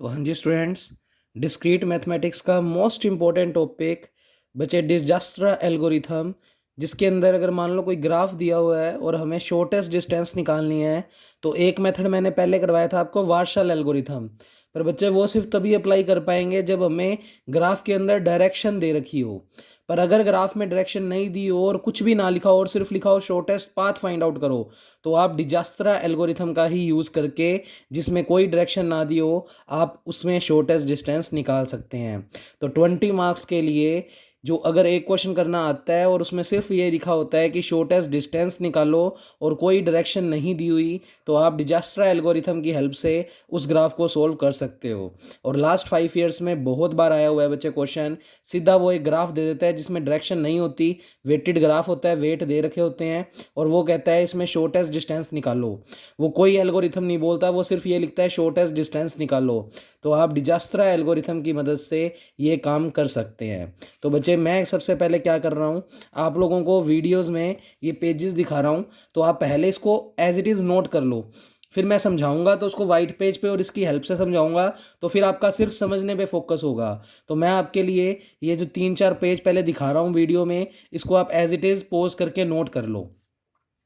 तो हाँ जी students, discrete mathematics का मोस्ट इम्पोर्टेंट टॉपिक बचे डिजस्ट्रा एल्गोरिथम, जिसके अंदर अगर मान लो कोई ग्राफ दिया हुआ है और हमें शॉर्टेस्ट डिस्टेंस निकालनी है तो एक मेथड मैंने पहले करवाया था आपको, वार्शल एल्गोरिथम। पर बच्चे वो सिर्फ तभी अप्लाई कर पाएंगे जब हमें ग्राफ के अंदर डायरेक्शन दे रखी हो। पर अगर ग्राफ में डायरेक्शन नहीं दी हो और कुछ भी ना लिखा हो और सिर्फ लिखा हो शॉर्टेस्ट पाथ फाइंड आउट करो, तो आप डिजास्ट्रा एल्गोरिथम का ही यूज़ करके, जिसमें कोई डायरेक्शन ना दी हो, आप उसमें शॉर्टेस्ट डिस्टेंस निकाल सकते हैं। तो 20 मार्क्स के लिए जो अगर एक क्वेश्चन करना आता है और उसमें सिर्फ ये लिखा होता है कि शॉर्टेस्ट डिस्टेंस निकालो और कोई डायरेक्शन नहीं दी हुई, तो आप डिजास्ट्रा एल्गोरिथम की हेल्प से उस ग्राफ को सोल्व कर सकते हो। और लास्ट 5 ईयर्स में बहुत बार आया हुआ है बच्चे क्वेश्चन, सीधा वो एक ग्राफ दे देता है जिसमें डायरेक्शन नहीं होती, वेटेड ग्राफ होता है, वेट दे रखे होते हैं, और वो कहता है इसमें शॉर्टेस्ट डिस्टेंस निकालो। वो कोई एल्गोरिथम नहीं बोलता, वो सिर्फ ये लिखता है शॉर्टेस्ट डिस्टेंस निकालो। तो आप डिजास्ट्रा एल्गोरिथम की मदद से ये काम कर सकते हैं। तो बच्चे, मैं सबसे पहले क्या कर रहा हूँ, आप लोगों को वीडियोस में ये पेजेस दिखा रहा हूँ, तो आप पहले इसको एज इट इज़ नोट कर लो। फिर मैं समझाऊंगा तो उसको वाइट पेज पे और इसकी हेल्प से समझाऊंगा, तो फिर आपका सिर्फ समझने पे फोकस होगा। तो मैं आपके लिए ये जो 3-4 पेज पहले दिखा रहा हूँ वीडियो में, इसको आप एज इट इज़ पोज करके नोट कर लो।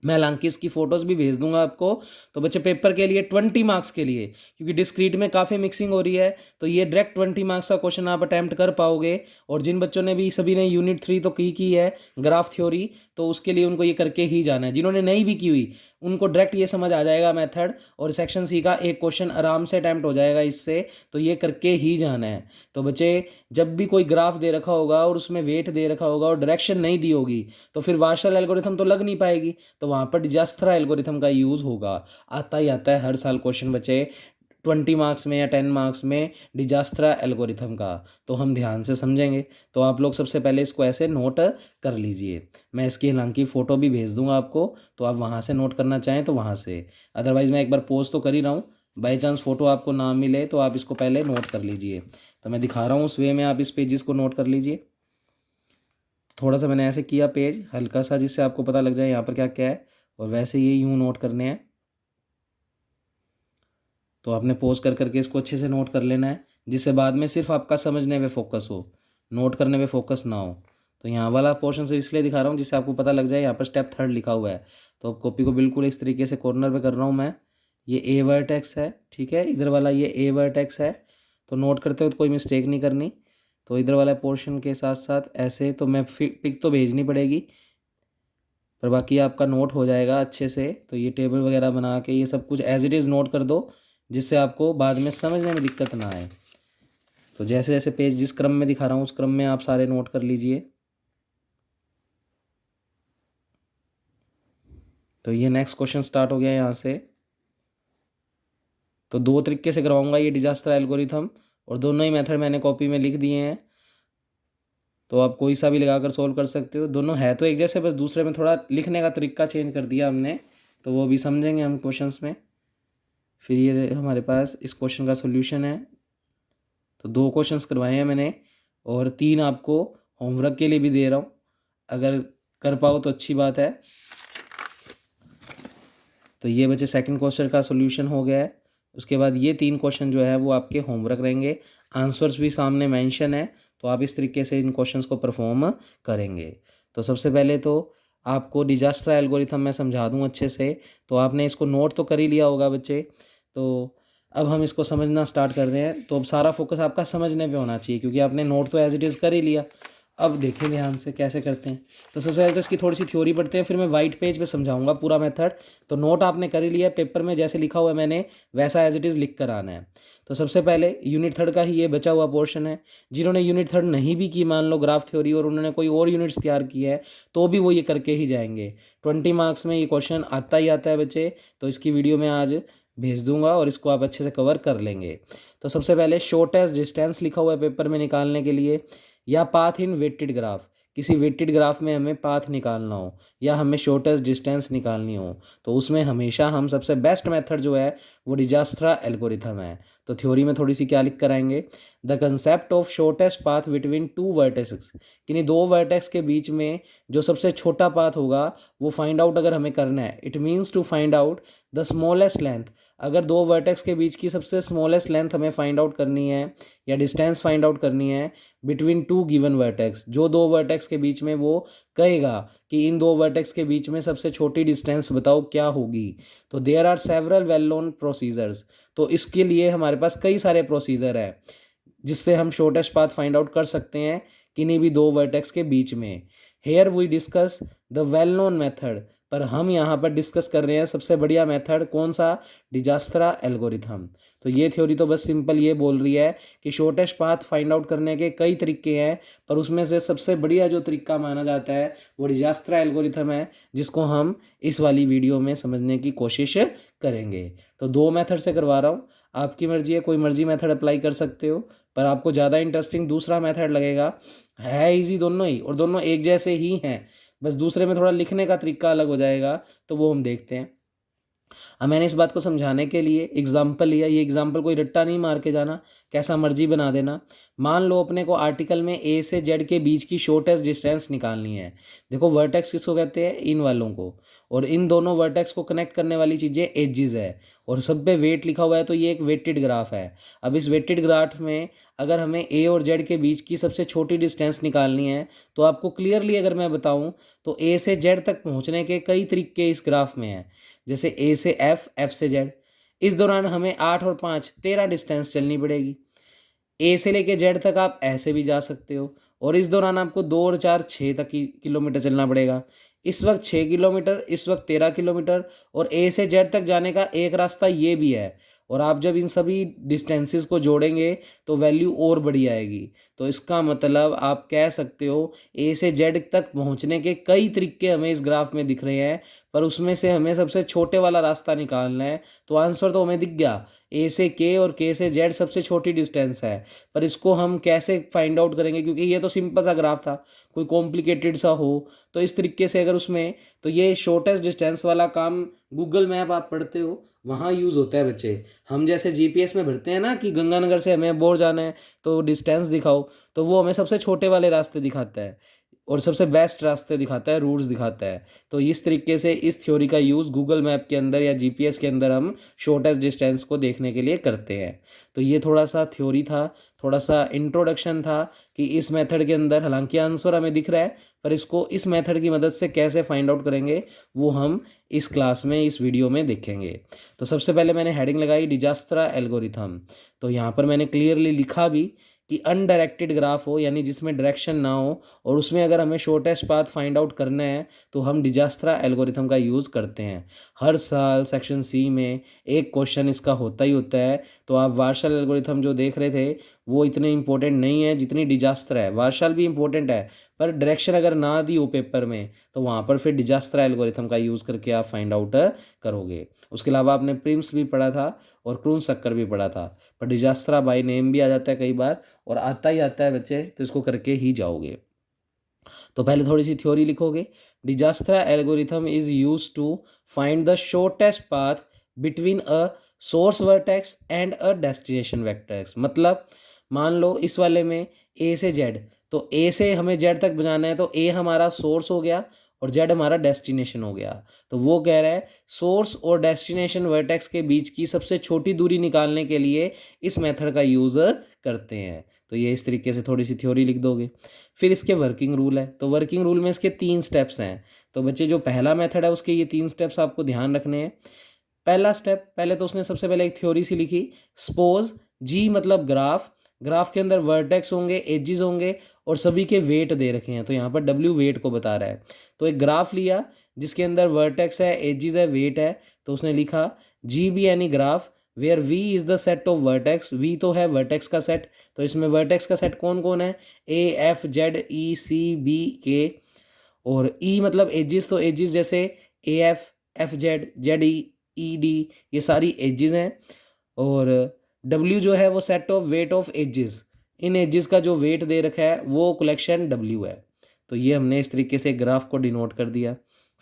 मैं हालांकि इसकी फ़ोटोज़ भी भेज दूंगा आपको। तो बच्चे, पेपर के लिए 20 मार्क्स के लिए, क्योंकि डिस्क्रीट में काफ़ी मिक्सिंग हो रही है, तो ये डायरेक्ट 20 मार्क्स का क्वेश्चन आप अटैम्प्ट कर पाओगे। और जिन बच्चों ने भी, सभी ने यूनिट 3 तो की है ग्राफ थ्योरी, तो उसके लिए उनको ये करके ही जाना है। जिन्होंने नहीं भी की हुई उनको डायरेक्ट ये समझ आ जाएगा मेथड, और सेक्शन सी का एक क्वेश्चन आराम से अटैम्प्ट हो जाएगा इससे, तो ये करके ही जाना है। तो बच्चे, जब भी कोई ग्राफ दे रखा होगा और उसमें वेट दे रखा होगा और डायरेक्शन नहीं दी होगी, तो फिर वार्शल एल्गोरिथम तो लग नहीं पाएगी, तो वहाँ पर डिजास्ट्रा एल्गोरिथम का यूज़ होगा। आता ही आता है हर साल क्वेश्चन बचे 20 मार्क्स में या 10 मार्क्स में, डिजास्ट्रा एल्गोरिथम का। तो हम ध्यान से समझेंगे। तो आप लोग सबसे पहले इसको ऐसे नोट कर लीजिए। मैं इसकी हालांकि फ़ोटो भी भेज दूंगा आपको, तो आप वहाँ से नोट करना चाहें तो वहाँ से, अदरवाइज़ मैं एक बार पोस्ट तो कर ही रहा हूँ, बाई चांस फ़ोटो आपको ना मिले तो आप इसको पहले नोट कर लीजिए। तो मैं दिखा रहा हूँ उस वे में, आप इस पेजेस को नोट कर लीजिए। थोड़ा सा मैंने ऐसे किया पेज हल्का सा, जिससे आपको पता लग जाए यहाँ पर क्या क्या है, और वैसे ये यूँ नोट करने हैं। तो आपने पोज कर करके इसको अच्छे से नोट कर लेना है, जिससे बाद में सिर्फ आपका समझने पे फोकस हो, नोट करने पे फोकस ना हो। तो यहाँ वाला पोर्शन से इसलिए दिखा रहा हूँ जिससे आपको पता लग जाए, यहाँ पर स्टेप 3 लिखा हुआ है। तो कॉपी को बिल्कुल इस तरीके से कॉर्नर पे कर रहा हूँ मैं। ये ए वर्टेक्स है, ठीक है, इधर वाला ये ए वर्टेक्स है। तो नोट करते हुए तो कोई मिस्टेक नहीं करनी। तो इधर वाला पोर्शन के साथ साथ ऐसे, तो मैं पिक तो भेजनी पड़ेगी, पर बाकी आपका नोट हो जाएगा अच्छे से। तो ये टेबल वगैरह बना के ये सब कुछ एज इट इज़ नोट कर दो, जिससे आपको बाद में समझने में दिक्कत ना आए। तो जैसे जैसे पेज जिस क्रम में दिखा रहा हूँ उस क्रम में आप सारे नोट कर लीजिए। तो ये नेक्स्ट क्वेश्चन स्टार्ट हो गया यहाँ से। तो 2 तरीके से करवाऊंगा ये डिजास्टर एल्गोरिथम, और दोनों ही मेथड मैंने कॉपी में लिख दिए हैं, तो आप कोई सा भी लगाकर सोल्व कर सकते हो। दोनों है तो एक जैसे, बस दूसरे में थोड़ा लिखने का तरीका चेंज कर दिया हमने, तो वो भी समझेंगे हम क्वेश्चंस में। फिर ये हमारे पास इस क्वेश्चन का सोल्यूशन है। तो 2 क्वेश्चंस करवाए हैं मैंने, और 3 आपको होमवर्क के लिए भी दे रहा हूँ, अगर कर पाओ तो अच्छी बात है। तो ये बच्चे सेकंड क्वेश्चन का सोल्यूशन हो गया है। उसके बाद ये 3 क्वेश्चन जो है वो आपके होमवर्क रहेंगे, आंसर्स भी सामने मेंशन है, तो आप इस तरीके से इन क्वेश्चंस को परफॉर्म करेंगे। तो सबसे पहले तो आपको डिजास्टर एल्गोरिथम मैं समझा दूं अच्छे से। तो आपने इसको नोट तो कर ही लिया होगा बच्चे, तो अब हम इसको समझना स्टार्ट कर रहे हैं। तो अब सारा फोकस आपका समझने पे होना चाहिए, क्योंकि आपने नोट तो एज इट इज़ कर ही लिया। अब देखें ध्यान से कैसे करते हैं। तो सबसे पहले तो इसकी थोड़ी सी थ्योरी पढ़ते हैं, फिर मैं वाइट पेज पे समझाऊंगा पूरा मेथड। तो नोट आपने कर ही लिया, पेपर में जैसे लिखा हुआ है मैंने वैसा एज इट इज़ लिख कर आना है। तो सबसे पहले यूनिट 3 का ही ये बचा हुआ पोर्शन है। जिन्होंने यूनिट 3 नहीं भी की, मान लो ग्राफ थ्योरी, और उन्होंने कोई और यूनिट्स तैयार की है, तो भी वो ये करके ही जाएंगे। 20 मार्क्स में ये क्वेश्चन आता ही आता है बच्चे, तो इसकी वीडियो में आज भेज दूंगा और इसको आप अच्छे से कवर कर लेंगे। तो सबसे पहले शॉर्टेस्ट डिस्टेंस लिखा हुआ है पेपर में निकालने के लिए, या पाथ इन वेटेड ग्राफ, किसी वेटेड ग्राफ में हमें पाथ निकालना हो, या हमें शॉर्टेस्ट डिस्टेंस निकालनी हो, तो उसमें हमेशा हम सबसे बेस्ट मेथड जो है वो डिजास्ट्रा एल्गोरिथम है। तो थ्योरी में थोड़ी सी क्या लिख कर आएंगे, the concept of shortest path between two vertex, किन्हीं दो वर्टेक्स के बीच में जो सबसे छोटा पाथ होगा वो फाइंड आउट अगर हमें करना है, it means to find out the smallest length. अगर दो वर्टेक्स के बीच की सबसे स्मॉलेस्ट लेंथ हमें फाइंड आउट करनी है या डिस्टेंस फाइंड आउट करनी है बिटवीन टू गिवन वर्टेक्स, जो दो वर्टेक्स के बीच में वो कहेगा कि इन दो वर्टेक्स के बीच में सबसे छोटी डिस्टेंस बताओ क्या होगी, तो there are several well known procedures. तो इसके लिए हमारे पास कई सारे प्रोसीजर है जिससे हम शॉर्टेस्ट पाथ फाइंड आउट कर सकते हैं किन्हीं भी दो वर्टेक्स के बीच में। Here we discuss the well known method, पर हम यहाँ पर डिस्कस कर रहे हैं सबसे बढ़िया मेथड कौन सा, डिजास्ट्रा एल्गोरिथम। तो ये थ्योरी तो बस सिंपल ये बोल रही है कि शॉर्टेस्ट पाथ फाइंड आउट करने के कई तरीके हैं, पर उसमें से सबसे बढ़िया जो तरीका माना जाता है वो डिजास्ट्रा एल्गोरिथम है, जिसको हम इस वाली वीडियो में समझने की कोशिश करेंगे। तो दो मेथड से करवा रहा हूँ, आपकी मर्जी है, कोई मर्जी मेथड अप्लाई कर सकते हो, पर आपको ज़्यादा इंटरेस्टिंग दूसरा मेथड लगेगा। है इजी दोनों ही, और दोनों एक जैसे ही हैं, बस दूसरे में थोड़ा लिखने का तरीका अलग हो जाएगा, तो वो हम देखते हैं। अब मैंने इस बात को समझाने के लिए एग्जाम्पल लिया, ये एग्जाम्पल कोई रट्टा नहीं मार के जाना, कैसा मर्जी बना देना। मान लो अपने को आर्टिकल में ए से जेड के बीच की शॉर्टेस्ट डिस्टेंस निकालनी है। देखो वर्टेक्स किसको कहते हैं, इन वालों को, और इन दोनों वर्टेक्स को कनेक्ट करने वाली चीज़ें एजेस है, और सब पे वेट लिखा हुआ है, तो ये एक वेटेड ग्राफ है। अब इस वेटेड ग्राफ में अगर हमें ए और जेड के बीच की सबसे छोटी डिस्टेंस निकालनी है, तो आपको क्लियरली अगर मैं बताऊं तो ए से जेड तक पहुंचने के कई तरीके इस ग्राफ में हैं। जैसे ए से एफ, एफ से जेड, इस दौरान हमें 8 और 5 13 डिस्टेंस चलनी पड़ेगी। ए से लेके जेड तक आप ऐसे भी जा सकते हो, और इस दौरान आपको 2 और 4 6 तक की किलोमीटर चलना पड़ेगा। इस वक्त 6 किलोमीटर, इस वक्त 13 किलोमीटर, और ए से जेड तक जाने का एक रास्ता ये भी है। और आप जब इन सभी डिस्टेंसेस को जोड़ेंगे तो वैल्यू और बड़ी आएगी। तो इसका मतलब आप कह सकते हो ए से जेड तक पहुंचने के कई तरीके हमें इस ग्राफ में दिख रहे हैं, पर उसमें से हमें सबसे छोटे वाला रास्ता निकालना है। तो आंसर तो हमें दिख गया, ए से के और के से जेड सबसे छोटी डिस्टेंस है, पर इसको हम कैसे फाइंड आउट करेंगे, क्योंकि ये तो सिंपल सा ग्राफ था, कोई कॉम्प्लिकेटेड सा हो तो इस तरीके से अगर उसमें, तो ये शॉर्टेस्ट डिस्टेंस वाला काम गूगल मैप आप पढ़ते हो वहाँ यूज़ होता है बच्चे। हम जैसे जीपीएस में भरते हैं ना कि गंगानगर से हमें बोर जाना है तो डिस्टेंस दिखाओ, तो वो हमें सबसे छोटे वाले रास्ते दिखाता है और सबसे बेस्ट रास्ते दिखाता है, रूट्स दिखाता है। तो इस तरीके से इस थ्योरी का यूज़ गूगल मैप के अंदर या जीपीएस के अंदर हम शॉर्टेस्ट डिस्टेंस को देखने के लिए करते हैं। तो ये थोड़ा सा थ्योरी था, थोड़ा सा इंट्रोडक्शन था कि इस मेथड के अंदर, हालांकि आंसर हमें दिख रहा है, पर इसको इस मेथड की मदद से कैसे फाइंड आउट करेंगे वो हम इस क्लास में, इस वीडियो में देखेंगे। तो सबसे पहले मैंने हेडिंग लगाई डिजास्ट्रा एल्गोरिथम। तो यहाँ पर मैंने क्लियरली लिखा भी कि अनडायरेक्टेड ग्राफ हो, यानी जिसमें डायरेक्शन ना हो, और उसमें अगर हमें शॉर्टेस्ट पाथ फाइंड आउट करना है तो हम डिजास्ट्रा एल्गोरिथम का यूज़ करते हैं। हर साल सेक्शन सी में एक क्वेश्चन इसका होता ही होता है। तो आप वार्शल एल्गोरिथम जो देख रहे थे वो इतने इंपॉर्टेंट नहीं है जितनी डिजास्ट्रा है। वार्शल भी इंपॉर्टेंट है, पर डायरेक्शन अगर ना दी हो पेपर में तो वहाँ पर फिर डिजास्ट्रा एल्गोरिथम का यूज़ करके आप फाइंड आउट करोगे। उसके अलावा आपने प्रिम्स भी पढ़ा था और क्रूनसक्कर भी पढ़ा था, पर डिजास्ट्रा बाय नेम भी आ जाता है कई बार, और आता ही आता है बच्चे, तो इसको करके ही जाओगे। तो पहले थोड़ी सी थ्योरी लिखोगे। Dijkstra algorithm is use to find the shortest path between a source vertex and a destination vectors. मतलब मान लो इस वाले में ए से जेड, तो ए से हमें जेड तक जाना है, तो ए हमारा सोर्स हो गया और जेड हमारा डेस्टिनेशन हो गया। तो वो कह रहा है सोर्स और डेस्टिनेशन वर्टेक्स के बीच की सबसे छोटी दूरी निकालने के लिए इस मेथड का यूज़ करते हैं। तो ये इस तरीके से थोड़ी सी थ्योरी लिख दोगे। फिर इसके वर्किंग रूल है, तो वर्किंग रूल में इसके 3 स्टेप्स हैं। तो बच्चे जो पहला मेथड है उसके ये 3 स्टेप्स आपको ध्यान रखने हैं। पहला स्टेप, पहले तो उसने सबसे पहले एक थ्योरी सी लिखी, सपोज जी मतलब ग्राफ, ग्राफ के अंदर वर्टेक्स होंगे, एजेस होंगे, और सभी के वेट दे रखे हैं। तो यहाँ पर डब्ल्यू वेट को बता रहा है। तो एक ग्राफ लिया जिसके अंदर वर्टेक्स है, एजेस है, वेट है, तो उसने लिखा G be any graph where V is the set of vertex. V तो है वर्टेक्स का सेट, तो इसमें वर्टेक्स का सेट कौन कौन है, A F Z E C B K, और ई मतलब एजिस, तो एजिस जैसे A F Z, Z E D, ये सारी एजिस हैं। और डब्ल्यू जो है वो set of weight of edges, इन एजिस का जो वेट दे रखा है वो कलेक्शन डब्ल्यू है। तो ये हमने इस तरीके से ग्राफ को डिनोट कर दिया।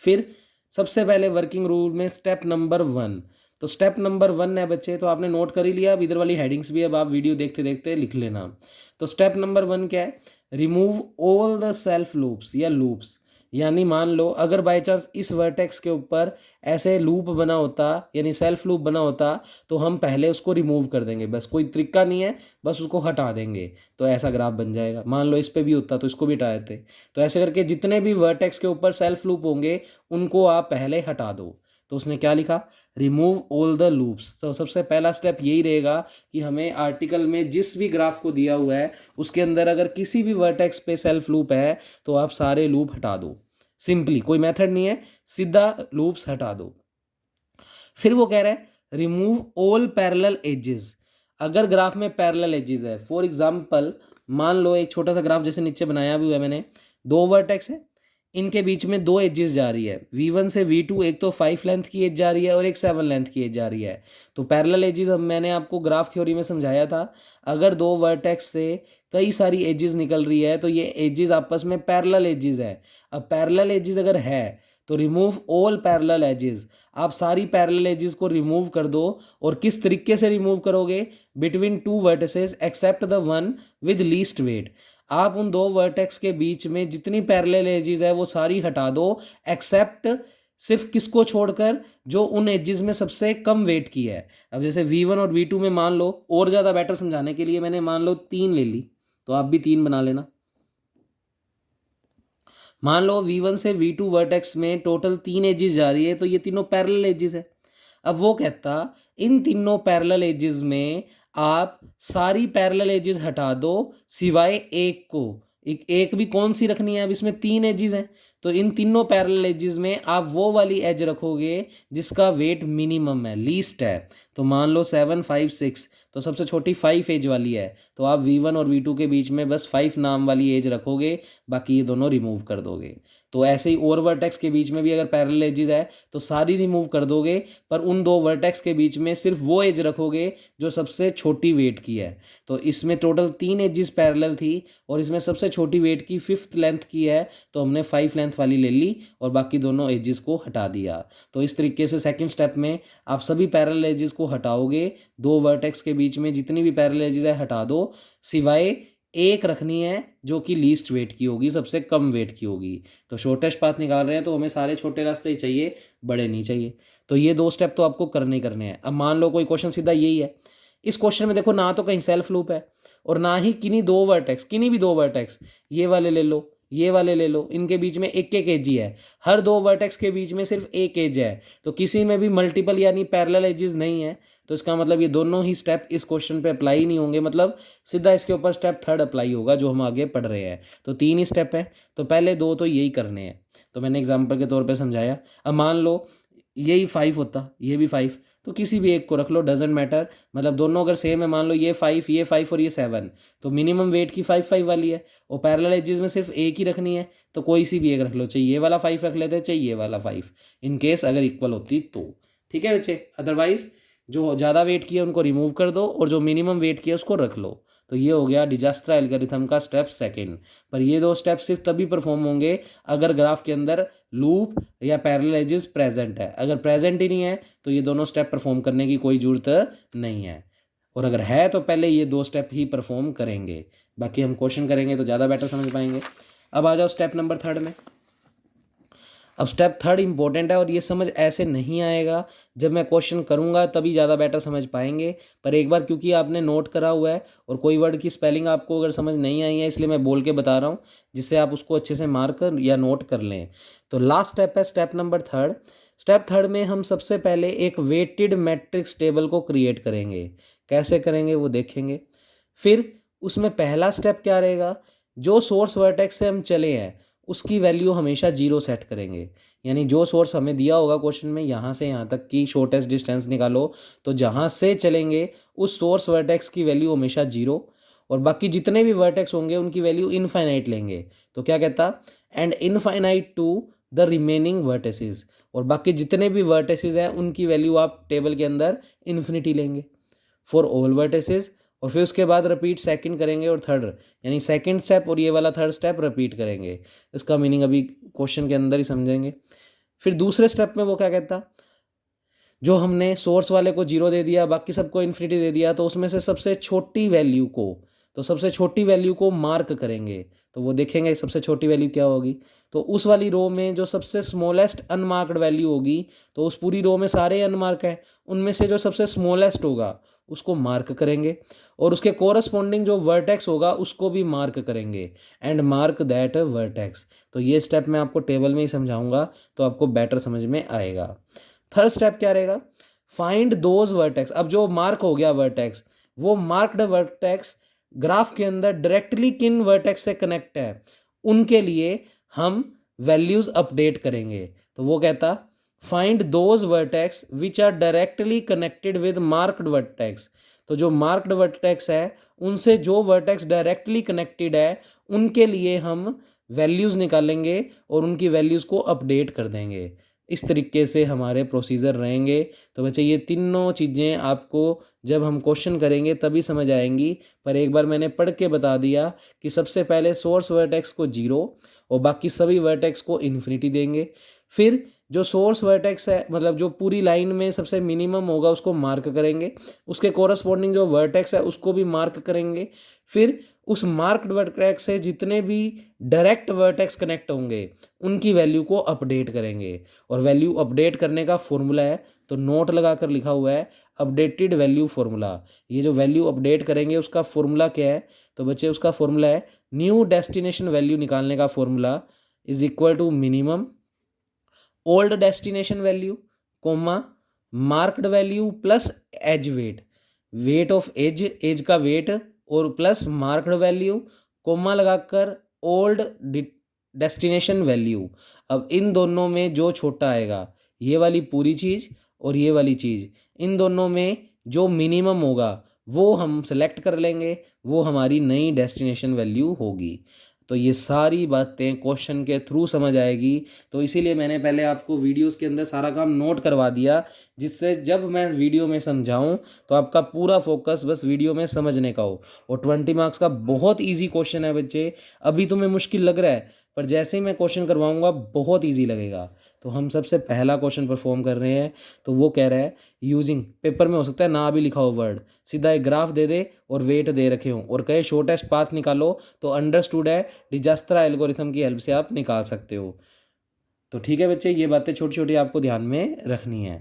फिर सबसे पहले वर्किंग रूल में स्टेप नंबर 1, तो स्टेप नंबर 1 है बच्चे, तो आपने नोट कर ही लिया। अब इधर वाली हेडिंग्स भी अब आप वीडियो देखते देखते लिख लेना। तो स्टेप नंबर 1 क्या है? Remove all the self loops या लूप्स। यानी मान लो अगर बाय चांस इस वर्टेक्स के ऊपर ऐसे लूप बना होता, यानी सेल्फ लूप बना होता, तो हम पहले उसको रिमूव कर देंगे, बस कोई तरीका नहीं है, बस उसको हटा देंगे तो ऐसा ग्राफ बन जाएगा। मान लो इस पे भी होता तो इसको भी हटा देते। तो ऐसे करके जितने भी वर्टेक्स के ऊपर सेल्फ लूप होंगे उनको आप पहले हटा दो। तो उसने क्या लिखा? Remove all the loops. तो सबसे पहला स्टेप यही रहेगा कि हमें आर्टिकल में जिस भी ग्राफ को दिया हुआ है उसके अंदर अगर किसी भी वर्टेक्स पे सेल्फ लूप है तो आप सारे लूप हटा दो। सिंपली, कोई मेथड नहीं है, सीधा लूप्स हटा दो। फिर वो कह रहा है रिमूव ऑल पैरेलल एजेस। अगर ग्राफ में पैरेलल एजेस है, फॉर एग्जांपल मान लो एक छोटा सा ग्राफ जैसे नीचे बनाया भी हुआ है मैंने, दो वर्टेक्स है, इनके बीच में दो एजेस जा रही है V1 से V2, एक तो 5 लेंथ की एज जा रही है और एक 7 लेंथ की एज जा रही है। तो पैरेलल एजेस अब मैंने आपको ग्राफ थ्योरी में समझाया था, अगर दो वर्टेक्स से कई सारी एजेस निकल रही है तो ये एजेस आपस में पैरेलल एजेस है। अब पैरेलल एजेस अगर है तो रिमूव ऑल पैरेलल एजेस। आप सारी पैरेलल एजेस को रिमूव कर दो। और किस तरीके से रिमूव करोगे? Between two vertices except the one with least weight. आप उन दो वर्टेक्स के बीच में जितनी पैरेलल एजेस है वो सारी हटा दो, एक्सेप्ट सिर्फ किसको छोड़कर? जो उन एजेस में सबसे कम वेट की है। अब जैसे V1 और V2 में मान लो, और ज़्यादा बेटर समझाने के लिए मैंने मान लो 3 ले ली, तो आप भी 3 बना लेना। मान लो V1 से V2 वर्टेक्स में टोटल 3 एजेस जा रही है, तो ये तीनों पैरेलल एजेस है। अब वो कहता इन तीनों पैरेलल एजेस में आप सारी पैरेलल एजेस हटा दो सिवाय एक को। एक भी कौन सी रखनी है? अब इसमें 3 एजेस हैं, तो इन तीनों पैरेलल एजेस में आप वो वाली एज रखोगे जिसका वेट मिनिमम है, लीस्ट है। तो मान लो 7, 5, 6, तो सबसे छोटी 5 एज वाली है, तो आप V1 और V2 के बीच में बस 5 नाम वाली एज रखोगे, बाकी ये दोनों रिमूव कर दोगे। तो ऐसे ही और वर्टेक्स के बीच में भी अगर पैरेलल एजेस है तो सारी रिमूव कर दोगे, पर उन दो वर्टेक्स के बीच में सिर्फ वो एज रखोगे जो सबसे छोटी वेट की है। तो इसमें टोटल 3 एजेस पैरेलल थी और इसमें सबसे छोटी वेट की 5th लेंथ की है, तो हमने 5 लेंथ वाली ले ली और बाकी दोनों एजेस को हटा दिया। तो इस तरीके से सेकंड स्टेप में आप सभी पैरेलल एजेस को हटाओगे, दो वर्टेक्स के बीच में जितनी भी पैरेलल एजेस है हटा दो, सिवाय एक रखनी है जो कि लीस्ट वेट की होगी, सबसे कम वेट की होगी। तो शॉर्टेस्ट पाथ निकाल रहे हैं तो हमें सारे छोटे रास्ते ही चाहिए, बड़े नहीं चाहिए। तो ये 2 स्टेप तो आपको करने ही करने हैं। अब मान लो कोई क्वेश्चन सीधा यही है, इस क्वेश्चन में देखो ना तो कहीं सेल्फ लूप है और ना ही किन्हीं भी दो वर्टेक्स, ये वाले ले लो, ये वाले ले लो, इनके बीच में एक एक एज ही है। हर दो वर्टेक्स के बीच में सिर्फ एक एज है, तो किसी में भी मल्टीपल यानी पैरेलल एजेस नहीं है। तो इसका मतलब ये दोनों ही स्टेप इस क्वेश्चन पे अप्लाई नहीं होंगे, मतलब सीधा इसके ऊपर स्टेप 3 अप्लाई होगा जो हम आगे पढ़ रहे हैं। तो 3 ही स्टेप हैं, तो पहले 2 तो यही करने हैं। तो मैंने एग्जाम्पल के तौर पे समझाया। अब मान लो यही 5 होता, ये भी 5, तो किसी भी एक को रख लो, डजेंट मैटर। मतलब दोनों अगर सेम है, मान लो ये 5 और ये 7, तो मिनिमम वेट की 5 वाली है और पैरेलल एजेस में सिर्फ एक ही रखनी है, तो कोई सी भी एक रख लो, चाहिए ये वाला 5 रख लेते, चाहिए ये वाला 5, इन केस अगर इक्वल होती तो। ठीक है बच्चे, अदरवाइज जो ज़्यादा वेट किया उनको रिमूव कर दो और जो मिनिमम वेट किया उसको रख लो। तो ये हो गया डिजास्ट्रा एल्गोरिथम का स्टेप सेकंड। पर ये 2 स्टेप सिर्फ तभी परफॉर्म होंगे अगर ग्राफ के अंदर लूप या पैरेलल एजेस प्रेजेंट है। अगर प्रेजेंट ही नहीं है तो ये दोनों स्टेप परफॉर्म करने की कोई ज़रूरत नहीं है, और अगर है तो पहले ये 2 स्टेप ही परफॉर्म करेंगे, बाकी हम क्वेश्चन करेंगे तो ज़्यादा बेटर समझ पाएंगे। अब आ जाओ स्टेप नंबर 3 में। अब स्टेप 3 इंपॉर्टेंट है और ये समझ ऐसे नहीं आएगा, जब मैं क्वेश्चन करूँगा तभी ज़्यादा बेटर समझ पाएंगे। पर एक बार क्योंकि आपने नोट करा हुआ है और कोई वर्ड की स्पेलिंग आपको अगर समझ नहीं आई है, इसलिए मैं बोल के बता रहा हूँ जिससे आप उसको अच्छे से मार्क कर या नोट कर लें। तो लास्ट स्टेप है स्टेप नंबर 3। स्टेप 3 में हम सबसे पहले एक वेटेड मैट्रिक्स टेबल को क्रिएट करेंगे। कैसे करेंगे वो देखेंगे। फिर उसमें पहला स्टेप क्या रहेगा, जो सोर्स वर्टेक्स से हम चले हैं उसकी वैल्यू हमेशा 0 सेट करेंगे। यानी जो सोर्स हमें दिया होगा क्वेश्चन में, यहाँ से यहाँ तक की शॉर्टेस्ट डिस्टेंस निकालो, तो जहाँ से चलेंगे उस सोर्स वर्टेक्स की वैल्यू हमेशा 0, और बाकी जितने भी वर्टेक्स होंगे उनकी वैल्यू इनफाइनाइट लेंगे। तो क्या कहता, and infinite to the remaining vertices, और बाकी जितने भी वर्टेसेस हैं उनकी वैल्यू आप टेबल के अंदर इन्फिनिटी लेंगे फॉर ऑल वर्टेसेस। और फिर उसके बाद रिपीट सेकंड करेंगे और थर्ड, यानी सेकंड स्टेप और ये वाला थर्ड स्टेप रिपीट करेंगे। इसका मीनिंग अभी क्वेश्चन के अंदर ही समझेंगे। फिर दूसरे स्टेप में वो क्या कहता, जो हमने सोर्स वाले को 0 दे दिया, बाकी सबको इन्फिनिटी दे दिया, तो उसमें से सबसे छोटी वैल्यू को, तो सबसे छोटी वैल्यू को मार्क करेंगे। तो वो देखेंगे सबसे छोटी वैल्यू क्या होगी। तो उस वाली रो में जो सबसे स्मॉलेस्ट अनमार्क्ड वैल्यू होगी, तो उस पूरी रो में सारे अनमार्क हैं, उनमें से जो सबसे स्मॉलेस्ट होगा उसको मार्क करेंगे, और उसके कोरस्पॉन्डिंग जो वर्टेक्स होगा उसको भी मार्क करेंगे, एंड मार्क दैट वर्टेक्स। तो ये स्टेप मैं आपको टेबल में ही समझाऊंगा, तो आपको बेटर समझ में आएगा। थर्ड स्टेप क्या रहेगा, फाइंड दोज वर्टेक्स। अब जो मार्क हो गया वर्टेक्स, वो मार्क्ड वर्टेक्स ग्राफ के अंदर डायरेक्टली किन वर्टेक्स से कनेक्ट है, उनके लिए हम वैल्यूज अपडेट करेंगे। तो वो कहता, find those vertex which are directly connected with marked vertex. तो जो मार्क्ड वर्टेक्स है उनसे जो वर्टेक्स डायरेक्टली कनेक्टेड है उनके लिए हम वैल्यूज निकालेंगे और उनकी वैल्यूज को अपडेट कर देंगे। इस तरीके से हमारे प्रोसीजर रहेंगे। तो बच्चे ये तीनों चीज़ें आपको जब हम क्वेश्चन करेंगे तभी समझ आएंगी, पर एक बार मैंने पढ़ के बता दिया कि सबसे पहले सोर्स वर्टेक्स को 0 और बाकी सभी वर्टेक्स को इन्फिनिटी देंगे। फिर जो सोर्स वर्टेक्स है, मतलब जो पूरी लाइन में सबसे मिनिमम होगा उसको मार्क करेंगे, उसके कोरस्पॉन्डिंग जो वर्टेक्स है उसको भी मार्क करेंगे। फिर उस मार्क्ड वर्टेक्स से जितने भी डायरेक्ट वर्टेक्स कनेक्ट होंगे उनकी वैल्यू को अपडेट करेंगे, और वैल्यू अपडेट करने का फॉर्मूला है, तो नोट लगा कर लिखा हुआ है अपडेटेड वैल्यू फॉर्मूला। ये जो वैल्यू अपडेट करेंगे उसका फॉर्मूला क्या है, तो बच्चे उसका फॉर्मूला है न्यू डेस्टिनेशन वैल्यू निकालने का formula is equal to minimum old destination value comma marked value plus edge weight, weight of edge, edge का वेट और प्लस मार्क्ड वैल्यू, कोमा लगाकर ओल्ड डेस्टिनेशन वैल्यू। अब इन दोनों में जो छोटा आएगा, ये वाली पूरी चीज़ और ये वाली चीज़, इन दोनों में जो मिनिमम होगा वो हम सेलेक्ट कर लेंगे, वो हमारी नई डेस्टिनेशन वैल्यू होगी। तो ये सारी बातें क्वेश्चन के थ्रू समझ आएगी। तो इसीलिए मैंने पहले आपको वीडियोस के अंदर सारा काम नोट करवा दिया, जिससे जब मैं वीडियो में समझाऊं तो आपका पूरा फोकस बस वीडियो में समझने का हो। और 20 मार्क्स का बहुत इजी क्वेश्चन है बच्चे। अभी तुम्हें मुश्किल लग रहा है, पर जैसे ही मैं क्वेश्चन करवाऊंगा बहुत ईजी लगेगा। तो हम सबसे पहला क्वेश्चन परफॉर्म कर रहे हैं। तो वो कह रहा है यूजिंग, पेपर में हो सकता है ना भी लिखा हो वर्ड, सीधा एक ग्राफ दे दे और वेट दे रखे हो और कहे शॉर्टेस्ट पाथ निकालो, तो अंडरस्टूड है डिजास्त्रा एल्गोरिथम की हेल्प से आप निकाल सकते हो। तो ठीक है बच्चे, ये बातें छोटी छोटी आपको ध्यान में रखनी है।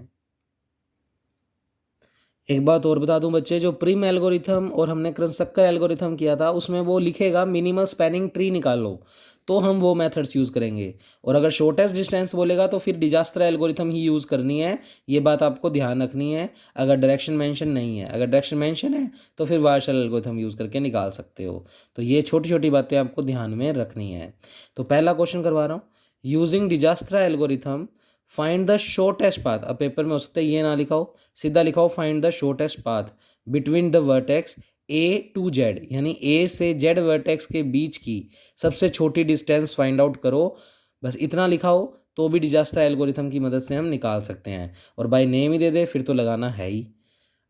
एक बात और बता दूं बच्चे, जो प्रिम एल्गोरिथम और हमने क्रनस्कर एल्गोरिथम किया था उसमें वो लिखेगा मिनिमल स्पैनिंग ट्री निकालो, तो हम वो मेथड्स यूज़ करेंगे। और अगर शॉर्टेस्ट डिस्टेंस बोलेगा तो फिर डिजास्त्रा एल्गोरिथम ही यूज़ करनी है। ये बात आपको ध्यान रखनी है। अगर डायरेक्शन मेंशन नहीं है, अगर डायरेक्शन मेंशन है तो फिर वार्शल एल्गोरिथम यूज़ करके निकाल सकते हो। तो ये छोटी छोटी बातें आपको ध्यान में रखनी है। तो पहला क्वेश्चन करवा रहा हूँ, using Dijkstra algorithm find the shortest path. अब पेपर में हो सकता है ये ना लिखा हो, सीधा लिखा हो find the shortest path between the vertex A to Z, यानी ए से जेड वर्टेक्स के बीच की सबसे छोटी डिस्टेंस फाइंड आउट करो। बस इतना लिखा हो तो भी डिजास्त्रा एल्गोरिथम की मदद से हम निकाल सकते हैं। और बाय नेम ही दे दे फिर तो लगाना है ही।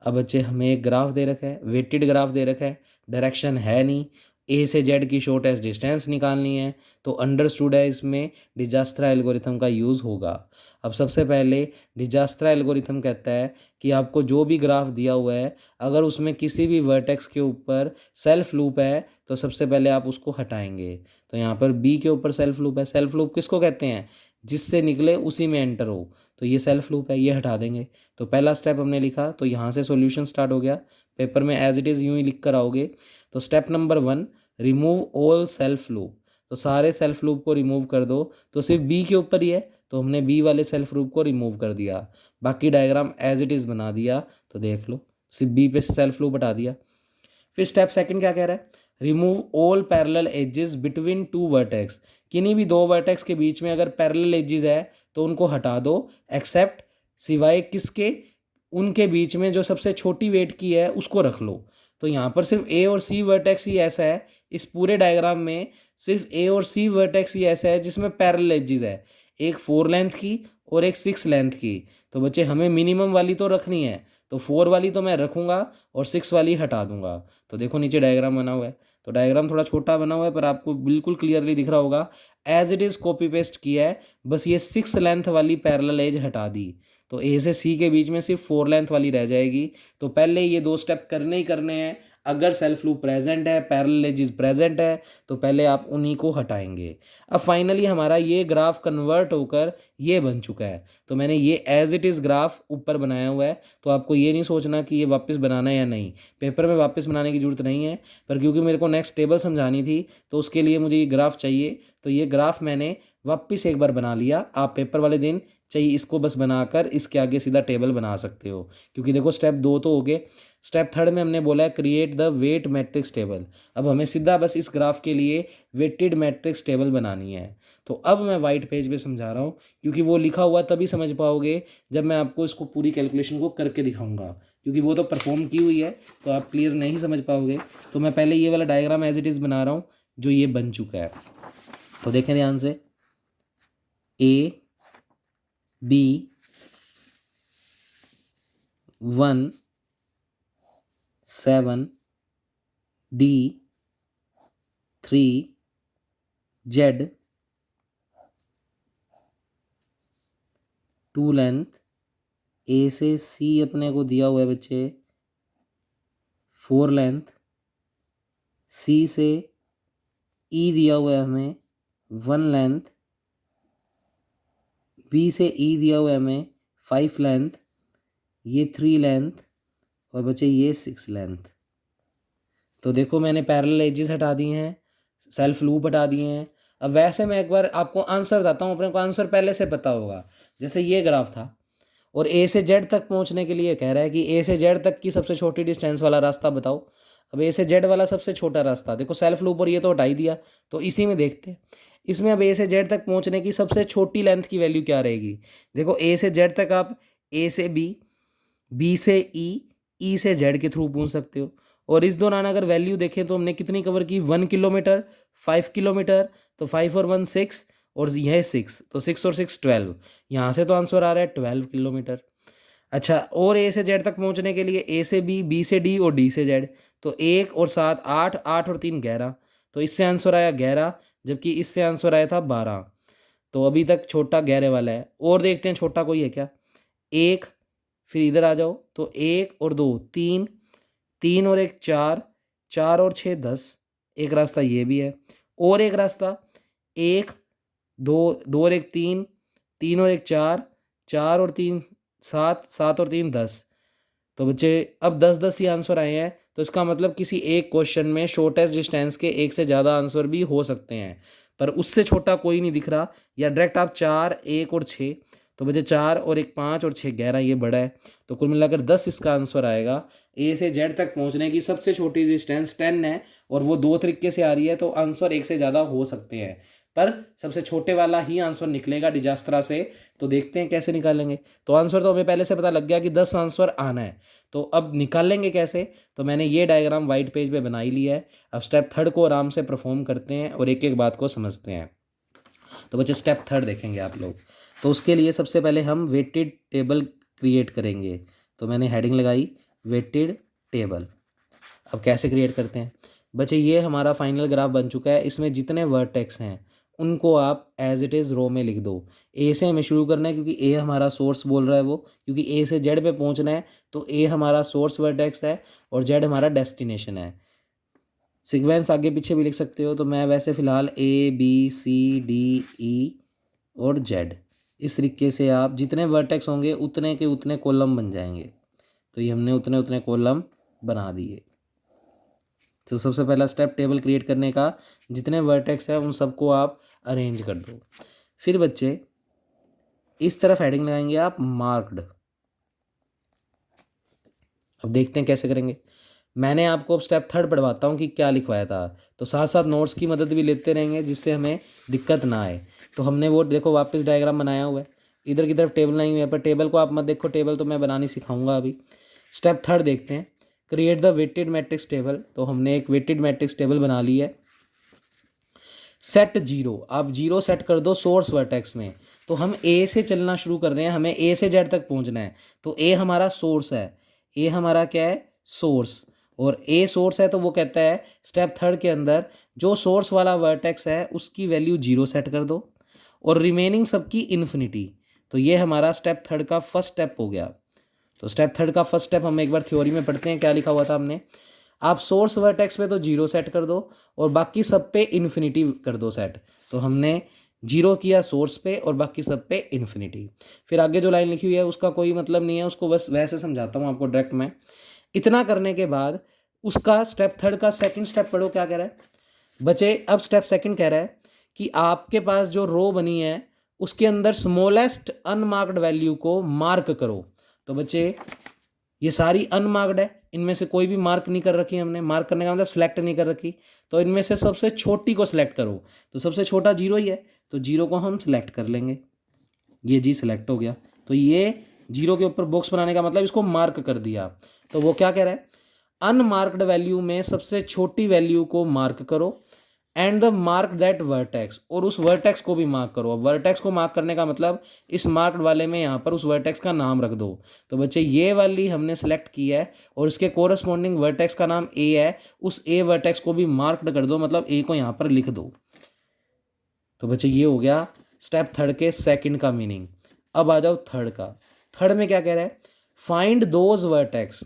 अब बच्चे हमें एक ग्राफ दे रखा है, वेटेड ग्राफ दे रखा है, डायरेक्शन है नहीं, ए से जेड की शॉर्टेस्ट डिस्टेंस निकालनी है, तो अंडरस्टूड है इसमें डिजास्त्रा एल्गोरिथम का यूज़ होगा। अब सबसे पहले डिजास्त्रा एल्गोरिथम कहता है कि आपको जो भी ग्राफ दिया हुआ है अगर उसमें किसी भी वर्टेक्स के ऊपर सेल्फ लूप है तो सबसे पहले आप उसको हटाएंगे। तो यहाँ पर बी के ऊपर सेल्फ लूप है। सेल्फ लूप किसको कहते हैं, जिससे निकले उसी में एंटर हो, तो ये सेल्फ लूप है, ये हटा देंगे। तो पहला स्टेप हमने लिखा, तो यहाँ से सॉल्यूशन स्टार्ट हो गया। पेपर में एज इट इज़ यूँ ही लिख कर आओगे। तो step number 1, remove all self loop. तो सारे सेल्फ लूप को रिमूव कर दो। तो सिर्फ बी के ऊपर ही है तो हमने बी वाले सेल्फ लूप को रिमूव कर दिया, बाकी डायग्राम एज इट इज़ बना दिया। तो देख लो, सिर्फ बी पे सेल्फ लूप हटा दिया। फिर स्टेप सेकंड क्या कह रहा है, remove all parallel edges between two vertex. किन्हीं भी दो वर्टेक्स के बीच में अगर पैरेलल एजेस है तो उनको हटा दो, एक्सेप्ट सिवाय किसके, उनके बीच में जो सबसे छोटी वेट की है उसको रख लो। तो यहाँ पर सिर्फ ए और सी वर्टेक्स ही ऐसा है, इस पूरे डायग्राम में सिर्फ ए और सी वर्टेक्स ही ऐसा है जिसमें पैरेलल एजेस है, एक 4 लेंथ की और एक 6 लेंथ की। तो बच्चे हमें मिनिमम वाली तो रखनी है, तो 4 वाली तो मैं रखूँगा और 6 वाली हटा दूंगा। तो देखो नीचे डायग्राम बना हुआ है, तो डायग्राम थोड़ा छोटा बना हुआ है पर आपको बिल्कुल क्लियरली दिख रहा होगा। As it is copy paste किया है, बस ये 6 लेंथ वाली पैरेलल एज हटा दी, तो ए से सी के बीच में सिर्फ 4 लेंथ वाली रह जाएगी। तो पहले ये 2 स्टेप करने ही करने हैं। अगर सेल्फ लूप प्रेजेंट है, पैरेलल एज प्रेजेंट है, तो पहले आप उन्हीं को हटाएंगे। अब फाइनली हमारा ये ग्राफ कन्वर्ट होकर ये बन चुका है। तो मैंने ये एज इट इज़ ग्राफ ऊपर बनाया हुआ है, तो आपको ये नहीं सोचना कि ये वापस बनाना है या नहीं, पेपर में वापस बनाने की ज़रूरत नहीं है। पर क्योंकि मेरे को नेक्स्ट टेबल समझानी थी, तो उसके लिए मुझे ये ग्राफ चाहिए, तो ये ग्राफ मैंने वापस एक बार बना लिया। आप पेपर वाले दिन चाहिए इसको बस बनाकर इसके आगे सीधा टेबल बना सकते हो, क्योंकि देखो स्टेप 2 तो हो गए। स्टेप 3 में हमने बोला है create the weight matrix table. अब हमें सीधा बस इस ग्राफ के लिए वेटेड मैट्रिक्स टेबल बनानी है। तो अब मैं वाइट पेज पे समझा रहा हूँ, क्योंकि वो लिखा हुआ तभी समझ पाओगे जब मैं आपको इसको पूरी कैलकुलेशन को करके दिखाऊंगा, क्योंकि वो तो परफॉर्म की हुई है, तो आप क्लियर नहीं समझ पाओगे। तो मैं पहले ये वाला डायग्राम एज इट इज़ बना रहा हूँ जो ये बन चुका है। तो देखें ध्यान से, A B 1 7 D 3 Z 2 length, A से सी अपने को दिया हुआ है बच्चे 4 लेंथ, सी से ई दिया हुआ है हमें 1 लेंथ, बी से ई दिया हुआ है हमें 5 लेंथ, ये 3 लेंथ, और बचे ये 6 लेंथ। तो देखो मैंने पैरेलल एजेस हटा दिए हैं, सेल्फ लूप हटा दिए हैं। अब वैसे मैं एक बार आपको आंसर बताता हूँ, अपने को आंसर पहले से पता होगा। जैसे ये ग्राफ था और ए से जेड तक पहुँचने के लिए कह रहा है कि ए से जेड तक की सबसे छोटी डिस्टेंस वाला रास्ता बताओ। अब ए से जेड वाला सबसे छोटा रास्ता देखो, सेल्फ लूप और ये तो हटा ही दिया, तो इसी में देखते हैं। इसमें अब ए से जेड तक पहुँचने की सबसे छोटी लेंथ की वैल्यू क्या रहेगी। देखो ए से जेड तक आप ए से बी, बी से ई से जेड के थ्रू पहुँच सकते हो। और इस दौरान अगर वैल्यू देखें तो हमने कितनी कवर की, 1 किलोमीटर, 5 किलोमीटर, तो 5 और 1 6, और यह 6, तो 6 और 6 12। यहाँ से तो आंसर आ रहा है 12 किलोमीटर। अच्छा, और ए से जेड तक पहुँचने के लिए ए से बी से डी और डी से जेड, तो 1 और 7 8, 8 और 3 11, तो इससे आंसर आया 11, जबकि इससे आंसर आया था 12। तो अभी तक छोटा 11 वाला है, और देखते हैं छोटा कोई है क्या। 1, फिर इधर आ जाओ, तो 1 और 2 3, 3 और 1 4, 4 और 6 10, एक रास्ता ये भी है। और एक रास्ता 1 2, 2 और 1 3, 3 और 1 4, 4 और 3 7, 7 और 3 10। तो बच्चे अब 10 10 ही आंसर आए हैं, तो इसका मतलब किसी एक क्वेश्चन में शॉर्टेस्ट डिस्टेंस के एक से ज़्यादा आंसर भी हो सकते हैं, पर उससे छोटा कोई नहीं दिख रहा। या डायरेक्ट आप 4 1 और 6, तो बच्चे 4 और 1 5 और 6 11, ये बड़ा है। तो कुल मिलाकर 10 इसका आंसर आएगा। ए से जेड तक पहुंचने की सबसे छोटी डिस्टेंस 10 है, और वो 2 तरीके से आ रही है, तो आंसर एक से ज़्यादा हो सकते हैं, पर सबसे छोटे वाला ही आंसर निकलेगा डिजास्त्रा से। तो देखते हैं कैसे निकालेंगे। तो आंसर तो हमें पहले से पता लग गया कि 10 आंसर आना है, तो अब निकालेंगे कैसे। तो मैंने ये डायग्राम वाइट पेज पे बना ही लिया है। अब स्टेप 3 को आराम से परफॉर्म करते हैं और एक एक बात को समझते हैं। तो बच्चे स्टेप 3 देखेंगे आप लोग। तो उसके लिए सबसे पहले हम वेटेड टेबल क्रिएट करेंगे। तो मैंने हेडिंग लगाई वेटेड टेबल। अब कैसे क्रिएट करते हैं बच्चे, ये हमारा फाइनल ग्राफ बन चुका है। इसमें जितने वर्टेक्स हैं उनको आप एज इट इज़ रो में लिख दो। ए से हमें शुरू करना है, क्योंकि ए हमारा सोर्स बोल रहा है वो, क्योंकि ए से जेड पे पहुंचना है, तो ए हमारा सोर्स वर्टेक्स है और जेड हमारा डेस्टिनेशन है। सीक्वेंस आगे पीछे भी लिख सकते हो, तो मैं वैसे फ़िलहाल A B C D E और जेड, इस तरीके से आप जितने वर्टेक्स होंगे उतने के उतने कॉलम बन जाएंगे। तो ये हमने उतने उतने कॉलम बना दिए। तो सबसे पहला स्टेप टेबल क्रिएट करने का, जितने वर्टेक्स हैं उन सबको आप अरेंज कर दो। फिर बच्चे इस तरफ हेडिंग लगाएंगे आप मार्क्ड। अब देखते हैं कैसे करेंगे। मैंने आपको अब स्टेप 3 पढ़वाता हूँ कि क्या लिखवाया था, तो साथ साथ नोट्स की मदद भी लेते रहेंगे जिससे हमें दिक्कत ना आए। तो हमने वो देखो वापस डायग्राम बनाया हुआ है, इधर की तरफ टेबल नहीं हुई है, पर टेबल को आप मत देखो, टेबल तो मैं बनानी सिखाऊंगा अभी। स्टेप 3 देखते हैं, create the weighted matrix table. तो हमने एक वेटेड मैट्रिक्स टेबल बना ली है। सेट 0, आप 0 सेट कर दो सोर्स वर्टेक्स में। तो हम ए से चलना शुरू कर रहे हैं, हमें ए से जेड तक पहुंचना है, तो ए हमारा सोर्स है, ए हमारा क्या है, सोर्स। और ए सोर्स है तो वो कहता है स्टेप थर्ड के अंदर जो सोर्स वाला वर्टेक्स है उसकी वैल्यू 0 सेट कर दो और रिमेनिंग सबकी इन्फिनिटी। तो ये हमारा स्टेप थर्ड का फर्स्ट स्टेप हो गया। तो स्टेप थर्ड का फर्स्ट स्टेप हम एक बार थ्योरी में पढ़ते हैं, क्या लिखा हुआ था हमने। आप सोर्स वर्टेक्स पे तो 0 सेट कर दो और बाकी सब पे इन्फिनिटी कर दो सेट। तो हमने 0 किया सोर्स पे और बाकी सब पे इन्फिनिटी। फिर आगे जो लाइन लिखी हुई है उसका कोई मतलब नहीं है, उसको बस वैसे समझाता हूँ आपको डायरेक्ट में। इतना करने के बाद उसका स्टेप थर्ड का सेकंड स्टेप पढ़ो, क्या कह रहा है बचे। अब स्टेप सेकंड कह रहा है कि आपके पास जो रो बनी है उसके अंदर स्मॉलेस्ट अनमार्क्ड वैल्यू को मार्क करो। तो बच्चे ये सारी अनमार्क्ड है, इनमें से कोई भी मार्क नहीं कर रखी हमने। मार्क करने का मतलब सिलेक्ट नहीं कर रखी। तो इनमें से सबसे छोटी को सिलेक्ट करो। तो सबसे छोटा 0 ही है, तो 0 को हम सिलेक्ट कर लेंगे। ये जी सिलेक्ट हो गया। तो ये 0 के ऊपर बॉक्स बनाने का मतलब इसको मार्क कर दिया। तो वो क्या कह रहा है, अनमार्क्ड वैल्यू में सबसे छोटी वैल्यू को मार्क करो and the mark that vertex, और उस वर्टेक्स को भी मार्क करो। अब वर्टेक्स को मार्क करने का मतलब इस मार्क्ड वाले में यहाँ पर उस वर्टेक्स का नाम रख दो। तो बच्चे ये वाली हमने सेलेक्ट की है और इसके कोरस्पॉन्डिंग वर्टेक्स का नाम ए है, उस ए वर्टेक्स को भी मार्क्ड कर दो, मतलब ए को यहाँ पर लिख दो। तो बच्चे ये हो गया स्टेप थर्ड के सेकंड का मीनिंग। अब आ जाओ थर्ड का। थर्ड में क्या कह रहा है, फाइंड दोज वर्टेक्स।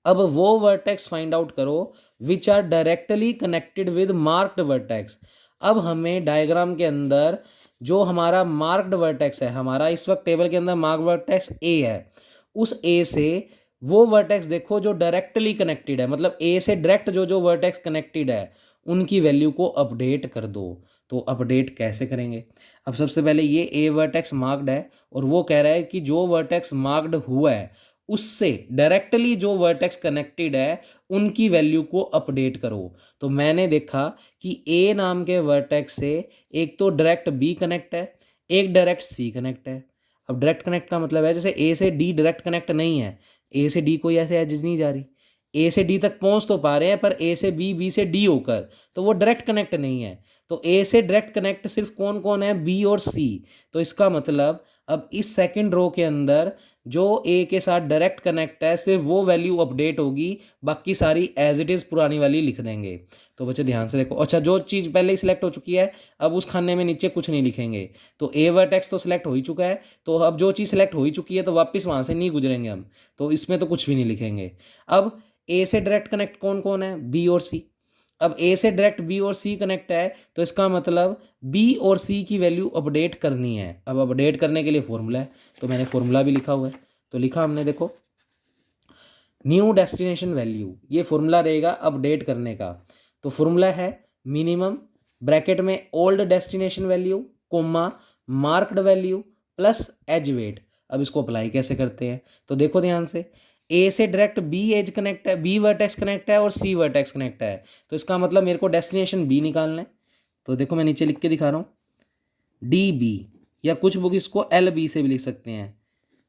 अब वो वर्टेक्स फाइंड आउट करो which are directly connected with marked vertex. अब हमें डायग्राम के अंदर जो हमारा मार्क्ड वर्टेक्स है, हमारा इस वक्त टेबल के अंदर मार्क्ड वर्टेक्स ए है, उस ए से वो वर्टेक्स देखो जो डायरेक्टली कनेक्टेड है, मतलब ए से डायरेक्ट जो जो वर्टेक्स कनेक्टेड है उनकी वैल्यू को अपडेट कर दो। तो अपडेट कैसे करेंगे। अब सबसे पहले ये ए वर्टेक्स मार्क्ड है और वो कह रहा है कि जो वर्टेक्स मार्क्ड हुआ है उससे डायरेक्टली जो वर्टेक्स कनेक्टेड है उनकी वैल्यू को अपडेट करो। तो मैंने देखा कि ए नाम के वर्टेक्स से एक तो डायरेक्ट बी कनेक्ट है, एक डायरेक्ट सी कनेक्ट है। अब डायरेक्ट कनेक्ट का मतलब है जैसे ए से डी डायरेक्ट कनेक्ट नहीं है, ए से डी कोई ऐसे एज नहीं जा रही, ए से डी तक पहुंच तो पा रहे हैं पर ए से बी, बी से डी होकर, तो वो डायरेक्ट कनेक्ट नहीं है। तो ए से डायरेक्ट कनेक्ट सिर्फ कौन कौन है, बी और सी। तो इसका मतलब अब इस सेकंड रो के अंदर जो ए के साथ डायरेक्ट कनेक्ट है सिर्फ वो वैल्यू अपडेट होगी, बाकी सारी एज इट इज़ पुरानी वाली लिख देंगे। तो बच्चे ध्यान से देखो। अच्छा, जो चीज़ पहले ही सिलेक्ट हो चुकी है अब उस खाने में नीचे कुछ नहीं लिखेंगे। तो ए वर्टेक्स तो सिलेक्ट हो ही चुका है, तो अब जो चीज़ सिलेक्ट हो ही चुकी है तो वापस वहाँ से नहीं गुजरेंगे हम, तो इसमें तो कुछ भी नहीं लिखेंगे। अब ए से डायरेक्ट कनेक्ट कौन कौन है, बी और सी। अब ए से डायरेक्ट बी और सी कनेक्ट है तो इसका मतलब बी और सी की वैल्यू अपडेट करनी है। अब अपडेट करने के लिए फॉर्मूला है, तो मैंने फॉर्मूला भी लिखा हुआ है। तो लिखा हमने, देखो न्यू डेस्टिनेशन वैल्यू, ये फॉर्मूला रहेगा अपडेट करने का। तो फॉर्मूला है मिनिमम ब्रैकेट में old destination value comma marked value plus edge weight. अब इसको अप्लाई कैसे करते हैं, तो देखो ध्यान से। ए से डायरेक्ट बी एज कनेक्ट है, बी वर्टेक्स कनेक्ट है और सी वर्टेक्स कनेक्ट है, तो इसका मतलब मेरे को डेस्टिनेशन बी निकालना है। तो देखो मैं नीचे लिख के दिखा रहा हूँ डी बी, या कुछ बुक इसको एल बी से भी लिख सकते हैं।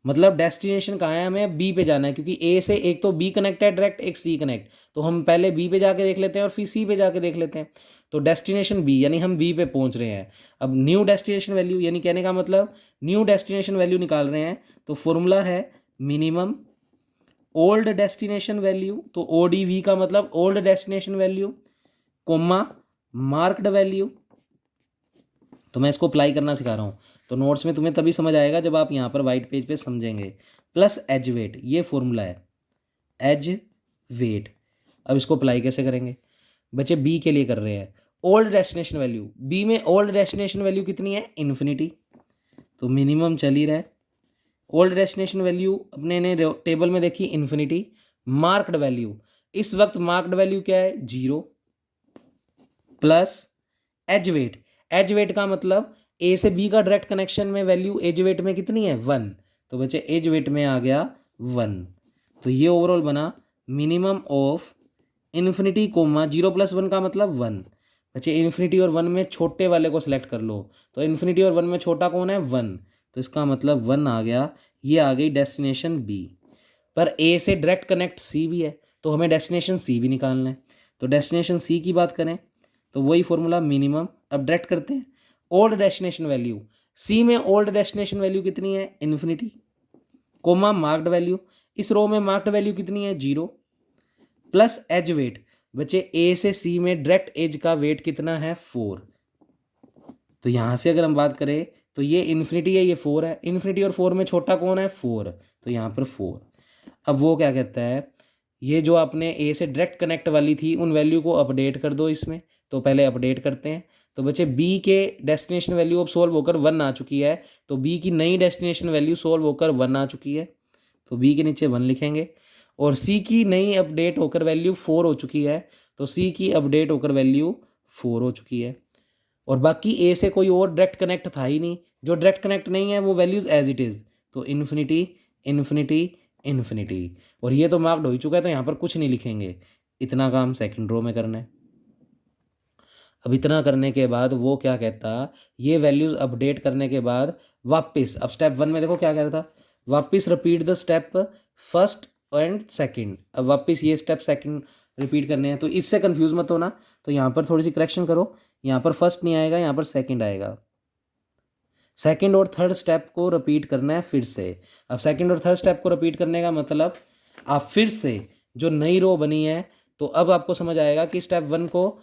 मतलब डेस्टिनेशन कहाँ है, हमें बी पे जाना है, क्योंकि ए से एक तो बी कनेक्ट है डायरेक्ट, एक सी कनेक्ट, तो हम पहले बी पे जाके देख लेते हैं और फिर सी पे जाके देख लेते हैं। तो डेस्टिनेशन बी यानी हम बी पे पहुंच रहे हैं। अब न्यू डेस्टिनेशन वैल्यू यानी कहने का मतलब न्यू डेस्टिनेशन वैल्यू निकाल रहे हैं, तो फॉर्मूला है मिनिमम ओल्ड डेस्टिनेशन वैल्यू, तो ओ डी वी का मतलब old destination value comma marked value. तो मैं इसको अप्लाई करना सिखा रहा हूँ, तो नोट्स में तुम्हें तभी समझ आएगा जब आप यहाँ पर वाइट पेज पे समझेंगे। प्लस एज वेट, ये फॉर्मूला है एज वेट। अब इसको अप्लाई कैसे करेंगे, बच्चे बी के लिए कर रहे हैं। ओल्ड डेस्टिनेशन वैल्यू, बी में ओल्ड डेस्टिनेशन वैल्यू कितनी है, इन्फिनिटी, तो मिनिमम चल ही रहा है। ओल्ड डेस्टिनेशन वैल्यू अपने ने टेबल में देखी इन्फिनिटी। मार्क्ड वैल्यू, इस वक्त मार्क्ड वैल्यू क्या है, 0 plus edge weight. Edge weight का मतलब ए से बी का डायरेक्ट कनेक्शन में वैल्यू एज वेट में कितनी है, 1, तो बच्चे एज वेट में आ गया 1। तो ये ओवरऑल बना मिनिमम ऑफ इन्फिनिटी कोमा 0 + 1 का मतलब 1। बच्चे इन्फिनिटी और 1 में छोटे वाले को सिलेक्ट कर लो, तो इन्फिनिटी और 1 में छोटा कौन है, 1, तो इसका मतलब 1 आ गया। ये आ गई डेस्टिनेशन बी। पर ए से डायरेक्ट कनेक्ट सी भी है, तो हमें डेस्टिनेशन सी भी निकालना है। तो डेस्टिनेशन सी की बात करें तो वही फॉर्मूला मिनिमम, अब डायरेक्ट करते हैं ओल्ड डेस्टिनेशन वैल्यू। सी में ओल्ड डेस्टिनेशन वैल्यू कितनी है, इन्फिनिटी कोमा मार्क्ड वैल्यू, इस रो में मार्क्ड वैल्यू कितनी है, 0 प्लस एज वेट, बच्चे ए से सी में डायरेक्ट एज का वेट कितना है 4। तो यहाँ से अगर हम बात करें तो ये इन्फिनिटी है, ये 4 है, इन्फिनिटी और 4 में छोटा कौन है 4, तो यहाँ पर 4। अब वो क्या कहता है, ये जो आपने ए से डायरेक्ट कनेक्ट वाली थी उन वैल्यू को अपडेट कर दो इसमें। तो पहले अपडेट करते हैं। तो बच्चे बी के डेस्टिनेशन वैल्यू अब सोल्व होकर 1 आ चुकी है, तो बी की नई डेस्टिनेशन वैल्यू सोल्व होकर 1 आ चुकी है, तो बी के नीचे 1 लिखेंगे। और सी की नई अपडेट होकर वैल्यू 4 हो चुकी है, तो सी की अपडेट होकर वैल्यू 4 हो चुकी है। और बाकी ए से कोई और डायरेक्ट कनेक्ट था ही नहीं, जो डायरेक्ट कनेक्ट नहीं है वो वैल्यूज़ एज इट इज़, तो इन्फिनिटी इन्फिनिटी इन्फिनिटी। और ये तो मार्क्ड हो ही चुका है, तो यहाँ पर कुछ नहीं लिखेंगे। इतना काम सेकंड रो में करना है। अब इतना करने के बाद वो क्या कहता, ये वैल्यूज़ अपडेट करने के बाद वापस, अब स्टेप 1 में देखो क्या कह रहा था, वापस repeat the step first and second. अब वापस ये स्टेप सेकंड रिपीट करने हैं, तो इससे कंफ्यूज मत होना। तो यहाँ पर थोड़ी सी करेक्शन करो, यहाँ पर फर्स्ट नहीं आएगा, यहाँ पर सेकंड आएगा। सेकंड और थर्ड स्टेप को रिपीट करना है फिर से। अब सेकंड और थर्ड स्टेप को रिपीट करने का मतलब आप फिर से जो नई रो बनी है, तो अब आपको समझ आएगा कि स्टेप 1 को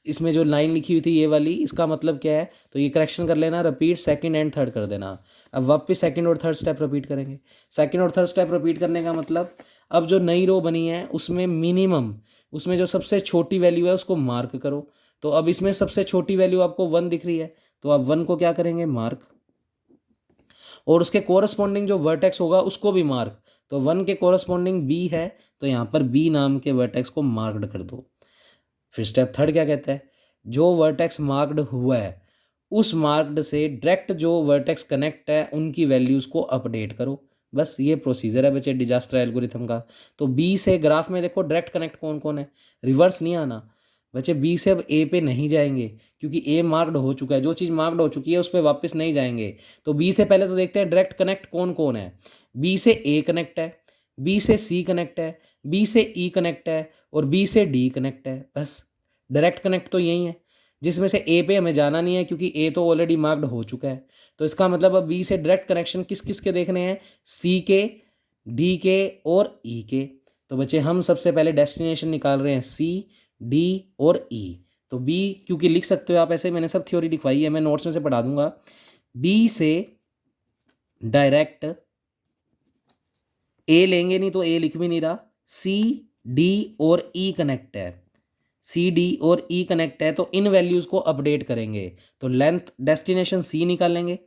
इसमें जो लाइन लिखी हुई थी ये वाली, इसका मतलब क्या है, तो ये करेक्शन कर लेना, रिपीट सेकंड एंड थर्ड कर देना। अब वापस सेकंड और थर्ड स्टेप रिपीट करेंगे। सेकंड और थर्ड स्टेप रिपीट करने का मतलब अब जो नई रो बनी है उसमें मिनिमम, उसमें जो सबसे छोटी वैल्यू है उसको मार्क करो। तो अब इसमें सबसे छोटी वैल्यू आपको 1 दिख रही है, तो आप 1 को क्या करेंगे मार्क, और उसके कोरस्पॉन्डिंग जो वर्टेक्स होगा उसको भी मार्क। तो 1 के कोरस्पॉन्डिंग बी है, तो यहाँ पर बी नाम के वर्टेक्स को मार्क्ड कर दो। फिर स्टेप थर्ड क्या कहता है, जो वर्टेक्स मार्क्ड हुआ है उस मार्क्ड से डायरेक्ट जो वर्टेक्स कनेक्ट है उनकी वैल्यूज़ को अपडेट करो। बस ये प्रोसीजर है बच्चे डिजास्टर एल्गोरिथम का। तो बी से ग्राफ में देखो डायरेक्ट कनेक्ट कौन कौन है, रिवर्स नहीं आना बच्चे। बी से अब ए पे नहीं जाएंगे क्योंकि ए मार्क्ड हो चुका है, जो चीज़ मार्क्ड हो चुकी है उस पर वापस नहीं जाएंगे। तो बी से पहले तो देखते हैं डायरेक्ट कनेक्ट कौन कौन है। बी से ए कनेक्ट है, बी से सी कनेक्ट है, बी से ई कनेक्ट है, और बी से डी कनेक्ट है। बस डायरेक्ट कनेक्ट तो यही है, जिसमें से ए पे हमें जाना नहीं है क्योंकि ए तो ऑलरेडी मार्क्ड हो चुका है। तो इसका मतलब अब बी से डायरेक्ट कनेक्शन किस किस के देखने हैं, सी के, डी के और ई के। तो बच्चे हम सबसे पहले डेस्टिनेशन निकाल रहे हैं सी, डी और ई। तो बी क्योंकि लिख सकते हो आप ऐसे, मैंने सब थ्योरी लिखवाई है, मैं नोट्स में से पढ़ा दूंगा। बी से डायरेक्ट ए लेंगे नहीं तो ए लिख भी नहीं रहा, सी, डी और ई कनेक्ट है, सी, डी और ई कनेक्ट है, तो इन वैल्यूज़ को अपडेट करेंगे। तो लेंथ डेस्टिनेशन सी निकालेंगे,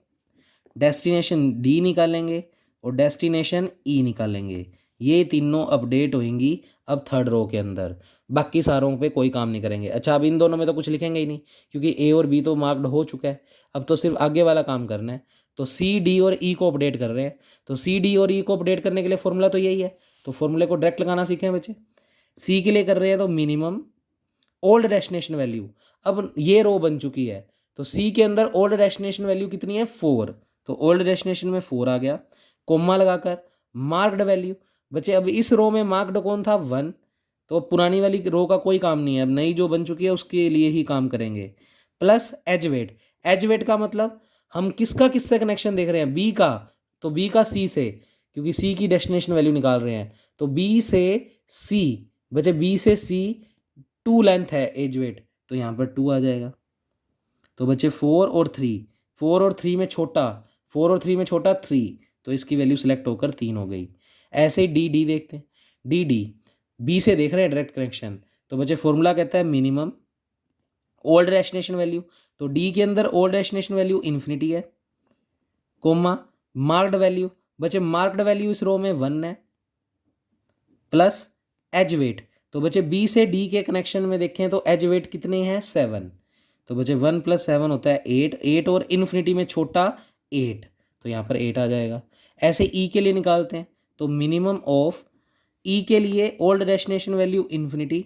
डेस्टिनेशन डी निकालेंगे और डेस्टिनेशन ई निकालेंगे। ये तीनों अपडेट होंगी अब थर्ड रो के अंदर। बाकी सारों पे कोई काम नहीं करेंगे। अच्छा, अब इन दोनों में तो कुछ लिखेंगे ही नहीं क्योंकि ए और बी तो मार्क्ड हो चुका है। अब तो सिर्फ आगे वाला काम करना है। तो सी, डी और ई को अपडेट कर रहे हैं। तो सी, डी और ई को अपडेट करने के लिए फॉर्मूला तो यही है, तो फॉर्मूले को डायरेक्ट लगाना सीखें बच्चे। सी के लिए कर रहे हैं तो मिनिमम ओल्ड डेस्टिनेशन वैल्यू। अब ये रो बन चुकी है, तो सी के अंदर ओल्ड डेस्टिनेशन वैल्यू कितनी है 4, तो ओल्ड डेस्टिनेशन में 4 आ गया, कोमा लगाकर मार्क्ड वैल्यू। बच्चे अब इस रो में मार्क्ड कौन था 1, तो अब पुरानी वाली रो का कोई काम नहीं है, अब नई जो बन चुकी है उसके लिए ही काम करेंगे। Plus edge weight, edge weight का मतलब हम किसका किससे कनेक्शन देख रहे हैं, बी का, तो बी का सी से, क्योंकि सी की डेस्टिनेशन वैल्यू निकाल रहे हैं। तो बी से सी, बच्चे बी से सी 2 लेंथ है एज वेट, तो यहाँ पर 2 आ जाएगा। तो बच्चे 4 और 3, 4 और 3 में छोटा, 4 और 3 में छोटा 3, तो इसकी वैल्यू सिलेक्ट होकर 3 हो गई। ऐसे ही डी डी देखते हैं, डी डी बी से देख रहे हैं डायरेक्ट कनेक्शन। तो बच्चे फॉर्मूला कहता है मिनिमम ओल्ड डेस्टिनेशन वैल्यू, तो डी के अंदर ओल्ड डेस्टिनेशन वैल्यू इन्फिनिटी है, कोमा मार्क्ड वैल्यू, बच्चे मार्क्ड वैल्यू इस रो में 1 है, प्लस एज वेट। तो बच्चे बी से डी के कनेक्शन में देखें तो एज वेट कितने हैं 7, तो बच्चे 1 + 7 होता है 8, 8 और इन्फिनिटी में छोटा 8, तो यहाँ पर 8 आ जाएगा। ऐसे ई के लिए निकालते हैं, तो मिनिमम ऑफ ई के लिए old destination value infinity,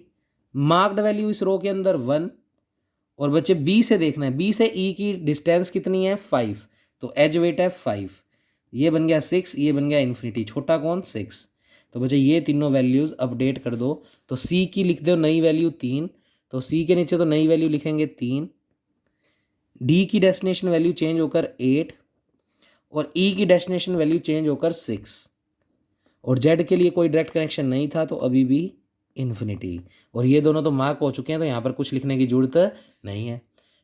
marked value इस रो के अंदर 1, और बच्चे बी से देखना है, बी से ई की डिस्टेंस कितनी है 5, तो एज वेट है 5, ये बन गया 6, ये बन गया इन्फिनिटी, छोटा कौन 6। तो बच्चे ये तीनों वैल्यूज़ अपडेट कर दो। तो सी की लिख दो नई वैल्यू 3, तो सी के नीचे तो नई वैल्यू लिखेंगे 3, डी की डेस्टिनेशन वैल्यू चेंज होकर 8, और ई की डेस्टिनेशन वैल्यू चेंज होकर 6, और जेड के लिए कोई डायरेक्ट कनेक्शन नहीं था तो अभी भी इन्फिनिटी। और ये दोनों तो मार्क हो चुके हैं, तो यहाँ पर कुछ लिखने की ज़रूरत नहीं है।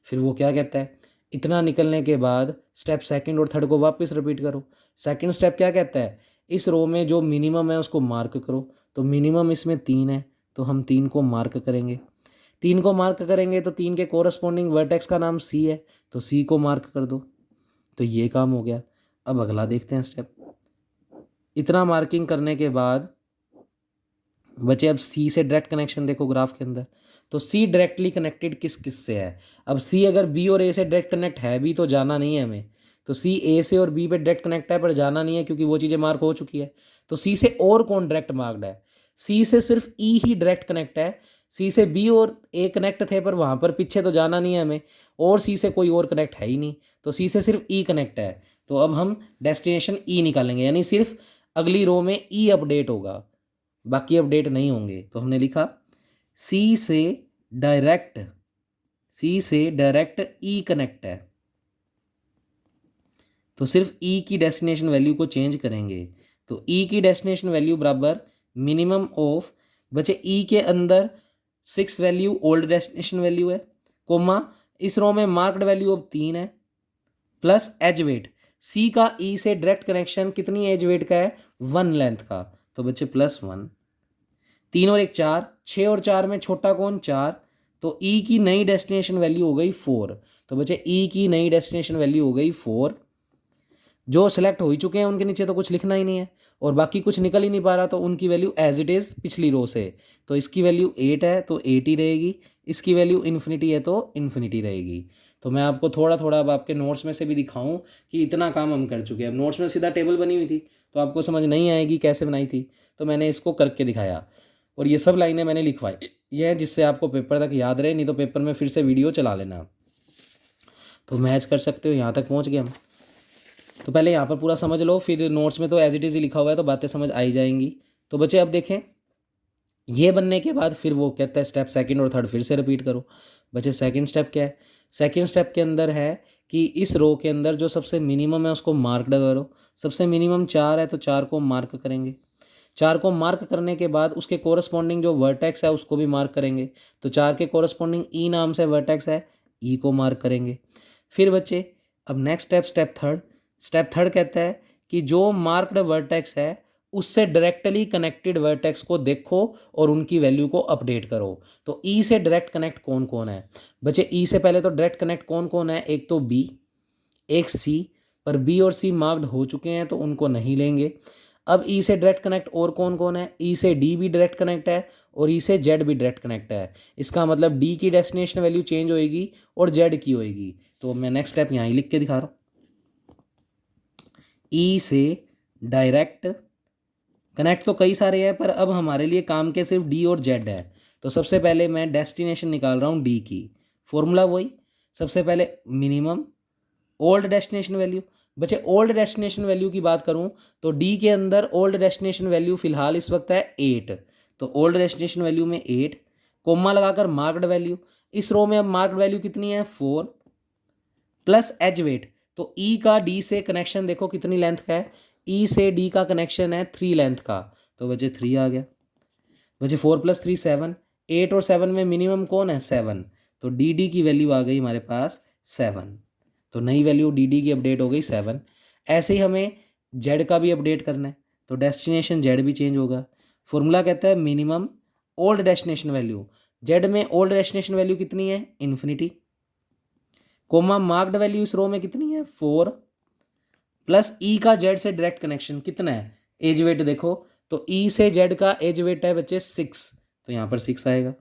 फिर वो क्या कहता है, इतना निकलने के बाद स्टेप सेकंड और थर्ड को वापस रिपीट करो। सेकंड स्टेप क्या कहता है, इस रो में जो मिनिमम है उसको मार्क करो। तो मिनिमम इसमें 3 है, तो हम 3 को मार्क करेंगे। 3 को मार्क करेंगे तो 3 के कोरस्पॉन्डिंग वर्टेक्स का नाम सी है, तो सी को मार्क कर दो। तो ये काम हो गया। अब अगला देखते हैं स्टेप। इतना मार्किंग करने के बाद बचे अब सी से डायरेक्ट कनेक्शन देखो ग्राफ के अंदर। तो सी डायरेक्टली कनेक्टेड किस किस से है। अब सी अगर बी और ए से डायरेक्ट कनेक्ट है भी तो जाना नहीं है हमें। तो सी ए से और बी पे डायरेक्ट कनेक्ट है पर जाना नहीं है क्योंकि वो चीज़ें मार्क हो चुकी है। तो सी से और कौन डायरेक्ट मार्क्ड है, सी से सिर्फ ई ही डायरेक्ट कनेक्ट है। सी से बी और ए कनेक्ट थे पर वहाँ पर पीछे तो जाना नहीं है हमें, और सी से कोई और कनेक्ट है ही नहीं, तो सी से सिर्फ ई कनेक्ट है। तो अब हम डेस्टिनेशन ई निकालेंगे, यानी सिर्फ अगली रो में ई अपडेट होगा, बाकी अपडेट नहीं होंगे। तो हमने लिखा सी से डायरेक्ट, सी से डायरेक्ट ई कनेक्ट है, तो सिर्फ ई की डेस्टिनेशन वैल्यू को चेंज करेंगे। तो ई की डेस्टिनेशन वैल्यू बराबर मिनिमम ऑफ, बचे ई के अंदर 6 वैल्यू ओल्ड डेस्टिनेशन वैल्यू है, कोमा इस रो में मार्क्ड वैल्यू अब 3 है, प्लस एज वेट। सी का ई से डायरेक्ट कनेक्शन कितनी एज वेट का है, 1 लेंथ का, तो बच्चे +1। 3 और 1 4, 6 और 4 में छोटा कौन 4, तो ई की नई डेस्टिनेशन वैल्यू हो गई 4। तो बच्चे ई की नई डेस्टिनेशन वैल्यू हो गई 4। जो सिलेक्ट हो ही चुके हैं उनके नीचे तो कुछ लिखना ही नहीं है, और बाकी कुछ निकल ही नहीं पा रहा, तो उनकी वैल्यू एज इट इज़ पिछली रो से। तो इसकी वैल्यू 8 है तो 8 ही रहेगी, इसकी वैल्यू इन्फिनिटी है तो इन्फिनिटी रहेगी। तो मैं आपको थोड़ा थोड़ा अब आपके नोट्स में से भी दिखाऊं कि इतना काम हम कर चुके हैं। अब नोट्स में सीधा टेबल बनी हुई थी तो आपको समझ नहीं आएगी कैसे बनाई थी, तो मैंने इसको करके दिखाया, और ये सब लाइनें मैंने लिखवाई ये हैं जिससे आपको पेपर तक याद रहे, नहीं तो पेपर में फिर से वीडियो चला लेना। तो मैच कर सकते हो, यहाँ तक पहुँच गए हम। तो पहले यहाँ पर पूरा समझ लो, फिर नोट्स में तो एज इट इज़ ही लिखा हुआ है तो बातें समझ आई जाएंगी। तो बच्चे अब देखें, ये बनने के बाद फिर वो कहता है स्टेप सेकंड और थर्ड फिर से रिपीट करो। बच्चे सेकंड स्टेप क्या है, सेकंड स्टेप के अंदर है कि इस रो के अंदर जो सबसे मिनिमम है उसको मार्क करो। सबसे मिनिमम 4 है तो 4 को मार्क करेंगे। 4 को मार्क करने के बाद उसके कोरस्पॉन्डिंग जो वर्टेक्स है उसको भी मार्क करेंगे। तो 4 के कोरस्पॉन्डिंग ई नाम से वर्टेक्स है, ई को मार्क करेंगे। फिर बच्चे अब नेक्स्ट स्टेप, स्टेप थर्ड कहता है कि जो मार्क्ड वर्टेक्स है उससे डायरेक्टली कनेक्टेड वर्टेक्स को देखो और उनकी वैल्यू को अपडेट करो। तो ई से डायरेक्ट कनेक्ट कौन कौन है, बच्चे ई से पहले तो डायरेक्ट कनेक्ट कौन कौन है, एक तो बी, एक सी, पर बी और सी मार्क्ड हो चुके हैं तो उनको नहीं लेंगे। अब ई से डायरेक्ट कनेक्ट और कौन कौन है, ई से डी भी डायरेक्ट कनेक्ट है और ई से जेड भी डायरेक्ट कनेक्ट है। इसका मतलब डी की डेस्टिनेशन वैल्यू चेंज होएगी और जेड की होएगी। तो मैं नेक्स्ट स्टेप यहाँ ही लिख के दिखा रहा हूँ, ई से डायरेक्ट कनेक्ट तो कई सारे हैं पर अब हमारे लिए काम के सिर्फ डी और जेड है। तो सबसे पहले मैं डेस्टिनेशन निकाल रहा हूँ डी की, फॉर्मूला वही, सबसे पहले मिनिमम ओल्ड डेस्टिनेशन वैल्यू। बच्चे ओल्ड डेस्टिनेशन वैल्यू की बात करूँ तो डी के अंदर ओल्ड डेस्टिनेशन वैल्यू फिलहाल इस वक्त है 8, तो ओल्ड डेस्टिनेशन वैल्यू में 8, कोमा लगाकर मार्क्ड वैल्यू। इस रो में अब मार्क्ड वैल्यू कितनी है 4, प्लस एज वेट। तो ई का डी से कनेक्शन देखो कितनी लेंथ का है, ई से डी का कनेक्शन है 3 लेंथ का, तो बचे 3 आ गया। बचे 4 + 3 7, 8 और 7 में मिनिमम कौन है 7, तो डी डी की वैल्यू आ गई हमारे पास 7। तो नई वैल्यू डी डी की अपडेट हो गई 7। ऐसे ही हमें जेड का भी अपडेट करना है, तो डेस्टिनेशन जेड भी चेंज होगा। फॉर्मूला कहता है minimum old destination value, Z में ओल्ड डेस्टिनेशन वैल्यू कितनी है इन्फिनिटी, कोमा मार्क्ड वैल्यू इस रो में कितनी है 4, प्लस ई का जेड से डायरेक्ट कनेक्शन कितना है, एज वेट देखो, तो ई से जेड का एज वेट है बच्चे 6, तो यहाँ पर 6 आएगा।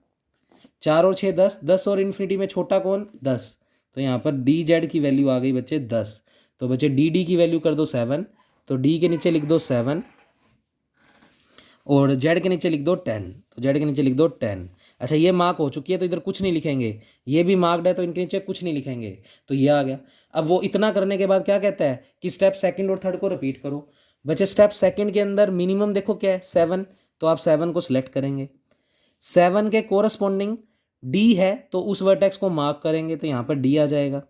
4 और 6 10, 10 और इन्फिनिटी में छोटा कौन 10, तो यहाँ पर डी जेड की वैल्यू आ गई बच्चे 10। तो बच्चे डी डी की वैल्यू कर दो 7, तो डी के नीचे लिख दो 7 और जेड के नीचे लिख दो 10, तो जेड के नीचे लिख दो 10। अच्छा ये मार्क हो चुकी है तो इधर कुछ नहीं लिखेंगे, ये भी मार्क्ड है तो इनके नीचे कुछ नहीं लिखेंगे, तो ये आ गया। अब वो इतना करने के बाद क्या कहता है कि स्टेप सेकंड और थर्ड को रिपीट करो। बच्चे स्टेप सेकंड के अंदर मिनिमम देखो क्या है 7, तो आप 7 को सिलेक्ट करेंगे। 7 के कोरस्पॉन्डिंग डी है तो उस वर्टेक्स को मार्क करेंगे, तो यहाँ पर डी आ जाएगा।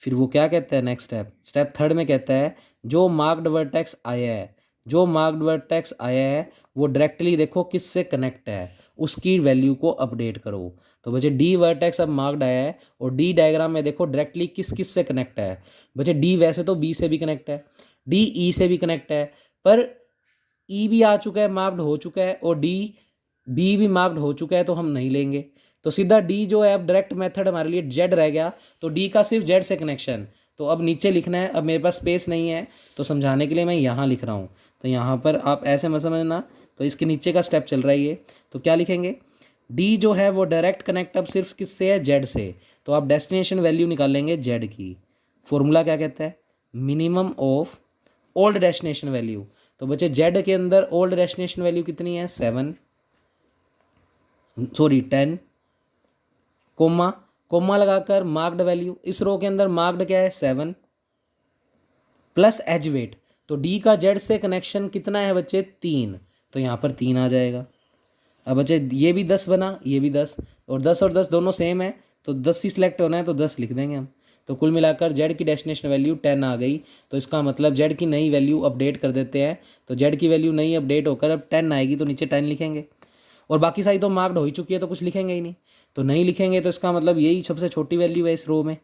फिर वो क्या कहता है नेक्स्ट स्टेप थर्ड में कहता है जो मार्क्ड वर्टेक्स आया है, जो मार्क्ड वर्टेक्स आया है वो डायरेक्टली देखो किससे कनेक्ट है, उसकी वैल्यू को अपडेट करो। तो बच्चे डी वर्टेक्स अब मार्क्ड आया है और डी डायग्राम में देखो डायरेक्टली किस किस से कनेक्ट है। बच्चे डी वैसे तो बी से भी कनेक्ट है, डी ई से भी कनेक्ट है, पर ई भी आ चुका है, मार्क्ड हो चुका है, और डी बी भी मार्क्ड हो चुका है, तो हम नहीं लेंगे। तो सीधा डी जो है अब डायरेक्ट मेथड हमारे लिए जेड रह गया, तो डी का सिर्फ जेड से कनेक्शन। तो अब नीचे लिखना है, अब मेरे पास स्पेस नहीं है तो समझाने के लिए मैं यहाँ लिख रहा हूँ। तो यहाँ पर आप ऐसे मत समझना, तो इसके नीचे का स्टेप चल रहा है ये। तो क्या लिखेंगे, डी जो है वो डायरेक्ट कनेक्ट अब सिर्फ किससे है, जेड से। तो आप डेस्टिनेशन वैल्यू निकाल लेंगे जेड की। फॉर्मूला क्या कहता है, minimum of old destination value. तो बच्चे जेड के अंदर ओल्ड डेस्टिनेशन वैल्यू कितनी है, 10, कोमा कोमा लगाकर मार्क्ड वैल्यू, इस रो के अंदर मार्क्ड क्या है, 7 प्लस एज वेट। तो डी का जेड से कनेक्शन कितना है बच्चे, 3, तो यहाँ पर 3 आ जाएगा। अब बच्चे ये भी 10 बना, ये भी 10, और 10 दोनों सेम है, तो 10 ही सिलेक्ट होना है, तो 10 लिख देंगे हम। तो कुल मिलाकर जेड की डेस्टिनेशन वैल्यू 10 आ गई। तो इसका मतलब जेड की नई वैल्यू अपडेट कर देते हैं। तो जेड की वैल्यू नई अपडेट होकर अब 10 आएगी, तो नीचे 10 लिखेंगे। और बाकी सारी तो मार्क्ड हो ही चुकी है, तो कुछ लिखेंगे ही नहीं। तो नहीं लिखेंगे तो इसका मतलब यही सबसे छोटी वैल्यू है इस रो में।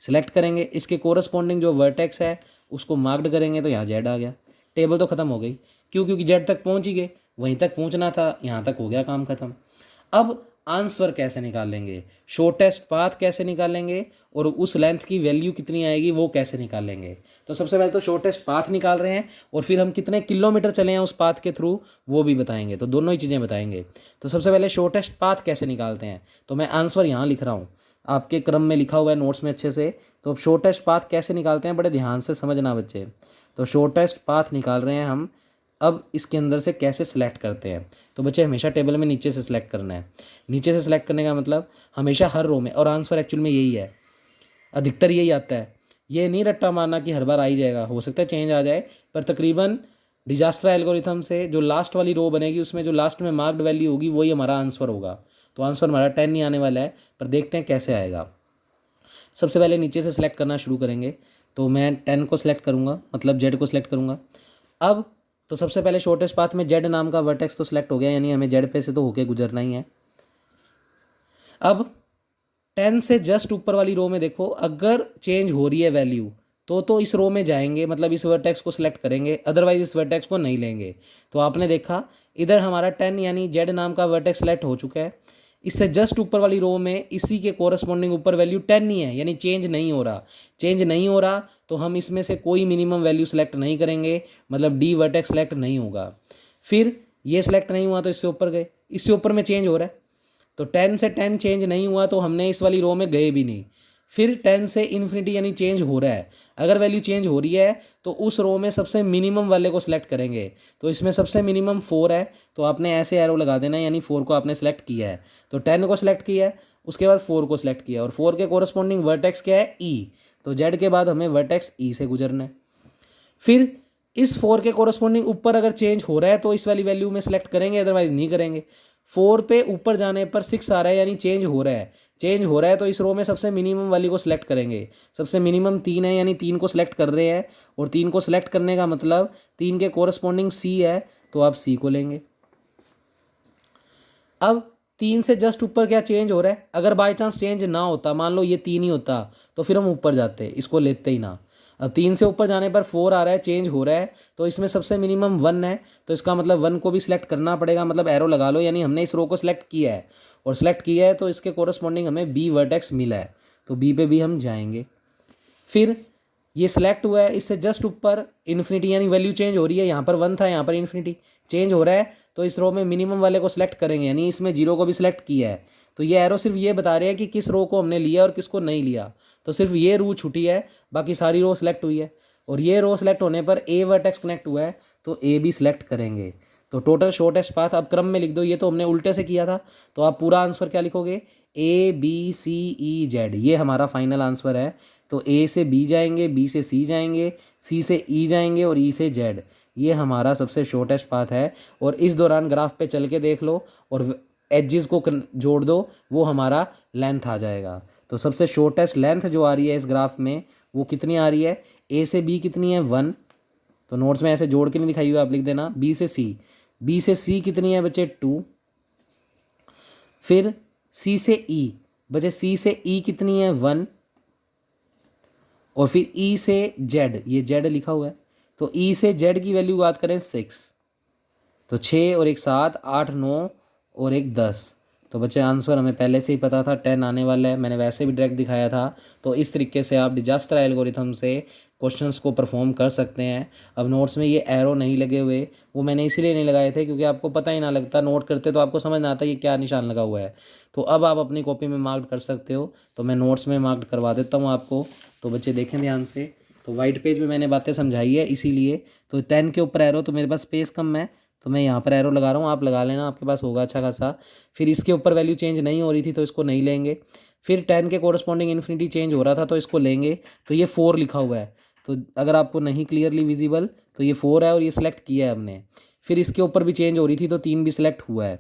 सिलेक्ट करेंगे, इसके कोरस्पॉन्डिंग जो वर्टेक्स है उसको मार्क्ड करेंगे, तो यहाँ जेड आ गया। टेबल तो ख़त्म हो गई, क्योंकि जेड तक पहुँच ही गए, वहीं तक पहुँचना था, यहाँ तक हो गया काम ख़त्म। अब आंसर कैसे निकालेंगे, शॉर्टेस्ट पाथ कैसे निकालेंगे, और उस लेंथ की वैल्यू कितनी आएगी वो कैसे निकालेंगे। तो सबसे पहले तो शॉर्टेस्ट पाथ निकाल रहे हैं, और फिर हम कितने किलोमीटर चले हैं उस पाथ के थ्रू वो भी बताएंगे। तो दोनों ही चीज़ें बताएंगे। तो सबसे पहले शॉर्टेस्ट पाथ कैसे निकालते हैं, तो मैं आंसर यहाँ लिख रहा हूँ, आपके क्रम में लिखा हुआ है नोट्स में अच्छे से। तो अब शॉर्टेस्ट पाथ कैसे निकालते हैं, बड़े ध्यान से समझना बच्चे। तो शॉर्टेस्ट पाथ निकाल रहे हैं हम। अब इसके अंदर से कैसे सिलेक्ट करते हैं, तो बच्चे हमेशा टेबल में नीचे से सिलेक्ट करना है। नीचे से सिलेक्ट करने का मतलब हमेशा हर रो में, और आंसर एक्चुअल में यही है, अधिकतर यही आता है। ये नहीं रट्टा मारना कि हर बार आ ही जाएगा, हो सकता है चेंज आ जाए, पर तकरीबन डिजास्ट्रा एल्गोरिथम से जो लास्ट वाली रो बनेगी उसमें जो लास्ट में मार्क्ड वैल्यू होगी वही हमारा आंसर होगा। तो आंसर हमारा 10 नहीं आने वाला है, पर देखते हैं कैसे आएगा। सबसे पहले नीचे से सिलेक्ट करना शुरू करेंगे। तो मैं 10 को सिलेक्ट करूँगा, मतलब जेड को सिलेक्ट करूँगा। अब तो सबसे पहले शॉर्टेस्ट पाथ में जेड नाम का वर्टेक्स तो सिलेक्ट हो गया, यानी हमें जेड पे से तो होके गुजरना ही है। अब 10 से जस्ट ऊपर वाली रो में देखो, अगर चेंज हो रही है वैल्यू तो इस रो में जाएंगे, मतलब इस वर्टेक्स को सिलेक्ट करेंगे, अदरवाइज इस वर्टेक्स को नहीं लेंगे। तो आपने देखा इधर हमारा 10 यानी जेड नाम का वर्टेक्स सिलेक्ट हो चुका है। इससे जस्ट ऊपर वाली रो में इसी के कोरस्पॉन्डिंग ऊपर वैल्यू 10 नहीं है, यानी चेंज नहीं हो रहा। चेंज नहीं हो रहा तो हम इसमें से कोई मिनिमम वैल्यू सेलेक्ट नहीं करेंगे, मतलब डी वर्टेक्स सेलेक्ट नहीं होगा। फिर ये सिलेक्ट नहीं हुआ तो इससे ऊपर गए, इससे ऊपर में चेंज हो रहा है, तो 10 से 10 चेंज नहीं हुआ तो हमने इस वाली रो में गए भी नहीं। फिर 10 से इन्फिनिटी यानी चेंज हो रहा है, अगर वैल्यू चेंज हो रही है तो उस रो में सबसे मिनिमम वाले को सिलेक्ट करेंगे। तो इसमें सबसे मिनिमम 4 है, तो आपने ऐसे एरो लगा देना है, यानी 4 को आपने सेलेक्ट किया है। तो 10 को सिलेक्ट किया है, उसके बाद 4 को सिलेक्ट किया, और 4 के कोरस्पॉन्डिंग वर्टेक्स क्या है, ई। तो जेड के बाद हमें वर्टेक्स ई से गुजरना है। फिर इस 4 के कोरस्पॉन्डिंग ऊपर अगर चेंज हो रहा है तो इस वाली वैल्यू में सेलेक्ट करेंगे, अदरवाइज नहीं करेंगे। 4 पे ऊपर जाने पर 6 आ रहा है, यानी चेंज हो रहा है। चेंज हो रहा है तो इस रो में सबसे मिनिमम वाली को सिलेक्ट करेंगे। सबसे मिनिमम 3 है, यानी 3 को सिलेक्ट कर रहे हैं, और 3 को सिलेक्ट करने का मतलब 3 के कोरस्पॉन्डिंग सी है, तो आप सी को लेंगे। अब 3 से जस्ट ऊपर क्या चेंज हो रहा है, अगर बाई चांस चेंज ना होता, मान लो ये 3 ही होता, तो फिर हम ऊपर जाते, इसको लेते ही ना। अब 3 से ऊपर जाने पर 4 आ रहा है, चेंज हो रहा है, तो इसमें सबसे मिनिमम 1 है, तो इसका मतलब 1 को भी सिलेक्ट करना पड़ेगा, मतलब एरो लगा लो, यानी हमने इस रो को सिलेक्ट किया है, और सिलेक्ट किया है तो इसके कोरस्पॉन्डिंग हमें बी वर्टेक्स मिला है, तो बी पे भी हम जाएंगे। फिर ये सिलेक्ट हुआ है, इससे जस्ट ऊपर इन्फिनिटी यानी वैल्यू चेंज हो रही है, यहाँ पर 1 था, यहाँ पर इन्फिनिटी चेंज हो रहा है, तो इस रो में मिनिमम वाले को सिलेक्ट करेंगे, यानी इसमें 0 को भी सिलेक्ट किया है। तो ये एरो सिर्फ ये बता रहे हैं कि किस रो को हमने लिया और किसको नहीं लिया। तो सिर्फ ये रो छूटी है, बाकी सारी रो सिलेक्ट हुई है, और ये रो सिलेक्ट होने पर ए वर्टेक्स कनेक्ट हुआ है, तो ए भी सिलेक्ट करेंगे। तो टोटल शॉर्टेस्ट पाथ अब क्रम में लिख दो, ये तो हमने उल्टे से किया था, तो आप पूरा आंसर क्या लिखोगे, A B C E Z, ये हमारा फाइनल आंसर है। तो ए से बी जाएंगे, बी से सी जाएंगे, सी से ई जाएंगे, और ई से जेड, ये हमारा सबसे शॉर्टेस्ट पाथ है। और इस दौरान ग्राफ पे चल के देख लो और एजेस को जोड़ दो, वो हमारा लेंथ आ जाएगा। तो सबसे शॉर्टेस्ट लेंथ जो आ रही है इस ग्राफ में वो कितनी आ रही है, ए से बी कितनी है 1, तो नोट्स में ऐसे जोड़ के नहीं दिखाई हुई, आप लिख देना। बी से सी कितनी है बच्चे 2, फिर सी से ई, बचे सी से ई कितनी है 1, और फिर ई से जेड, ये जेड लिखा हुआ है, तो ई से जेड की वैल्यू बात करें 6, तो 6 और एक 7, 8 9 और एक 10। तो बच्चे आंसर हमें पहले से ही पता था 10 आने वाला है, मैंने वैसे भी डायरेक्ट दिखाया था। तो इस तरीके से आप डिजास्टर एल्गोरिथम से क्वेश्चंस को परफॉर्म कर सकते हैं। अब नोट्स में ये एरो नहीं लगे हुए, वो मैंने इसीलिए नहीं लगाए थे क्योंकि आपको पता ही ना लगता, नोट करते तो आपको समझ ना आता ये क्या निशान लगा हुआ है। तो अब आप अपनी कॉपी में मार्क कर सकते हो, तो मैं नोट्स में मार्क करवा देता हूँ आपको। तो बच्चे देखें ध्यान से, तो वाइट पेज में मैंने बातें समझाई है इसीलिए। तो 10 के ऊपर एरो, तो मेरे पास स्पेस कम है तो मैं यहाँ पर एरो लगा रहा हूँ, आप लगा लेना, आपके पास होगा अच्छा खासा। फिर इसके ऊपर वैल्यू चेंज नहीं हो रही थी तो इसको नहीं लेंगे। फिर 10 के कोरस्पॉन्डिंग इन्फिनिटी चेंज हो रहा था तो इसको लेंगे। तो ये 4 लिखा हुआ है, तो अगर आपको नहीं क्लियरली विजिबल तो ये 4 है और ये सिलेक्ट किया है हमने। फिर इसके ऊपर भी चेंज हो रही थी तो 3 भी सिलेक्ट हुआ है।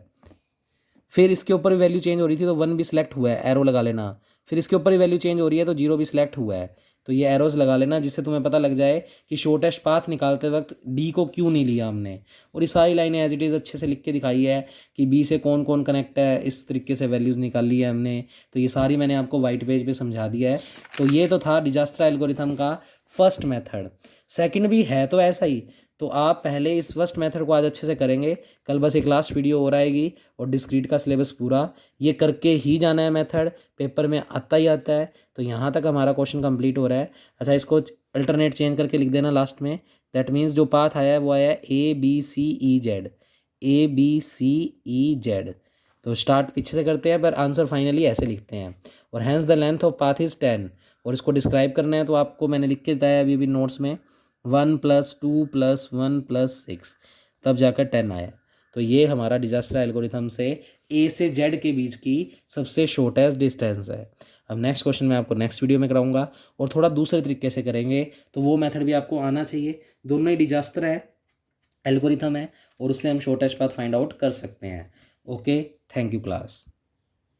फिर इसके ऊपर भी वैल्यू चेंज हो रही थी तो 1 भी सिलेक्ट हुआ है, एरो लगा लेना। फिर इसके ऊपर भी वैल्यू चेंज हो रही है तो 0 भी सिलेक्ट हुआ है। तो ये एरोज लगा लेना जिससे तुम्हें पता लग जाए कि शॉर्टेस्ट पाथ निकालते वक्त डी को क्यों नहीं लिया हमने। और ये सारी लाइनें एज इट इज़ अच्छे से लिख के दिखाई है कि बी से कौन कौन कनेक्ट है, इस तरीके से वैल्यूज़ निकाल ली है हमने। तो ये सारी मैंने आपको वाइट पेज पे समझा दिया है। तो ये तो था डिजास्टर एल्गोरिथम का फर्स्ट मेथड। सेकंड भी है तो ऐसा ही, तो आप पहले इस फर्स्ट मेथड को आज अच्छे से करेंगे, कल बस एक लास्ट वीडियो और आएगी और डिस्क्रीट का सिलेबस पूरा ये करके ही जाना है। मेथड पेपर में आता ही आता है। तो यहाँ तक हमारा क्वेश्चन कंप्लीट हो रहा है। अच्छा, इसको अल्टरनेट चेंज करके लिख देना लास्ट में। दैट मीन्स जो पाथ आया है वो आया है ABCEZ, ABCEZ। तो स्टार्ट पीछे से करते हैं पर आंसर फाइनली ऐसे लिखते हैं। और hence the length of path is 10, और इसको डिस्क्राइब करना है तो आपको मैंने लिख के बताया अभी भी नोट्स में 1 + 2 + 1 + 6, तब जाकर 10 आया। तो ये हमारा डिजास्टर एल्गोरिथम से ए से जेड के बीच की सबसे शॉर्टेस्ट डिस्टेंस है। अब नेक्स्ट क्वेश्चन मैं आपको नेक्स्ट वीडियो में कराऊंगा और थोड़ा दूसरे तरीके से करेंगे, तो वो मेथड भी आपको आना चाहिए। दोनों ही डिजास्टर है, एल्गोरिथम है, और उससे हम शॉर्टेस्ट पाथ फाइंड आउट कर सकते हैं। Okay, thank you class.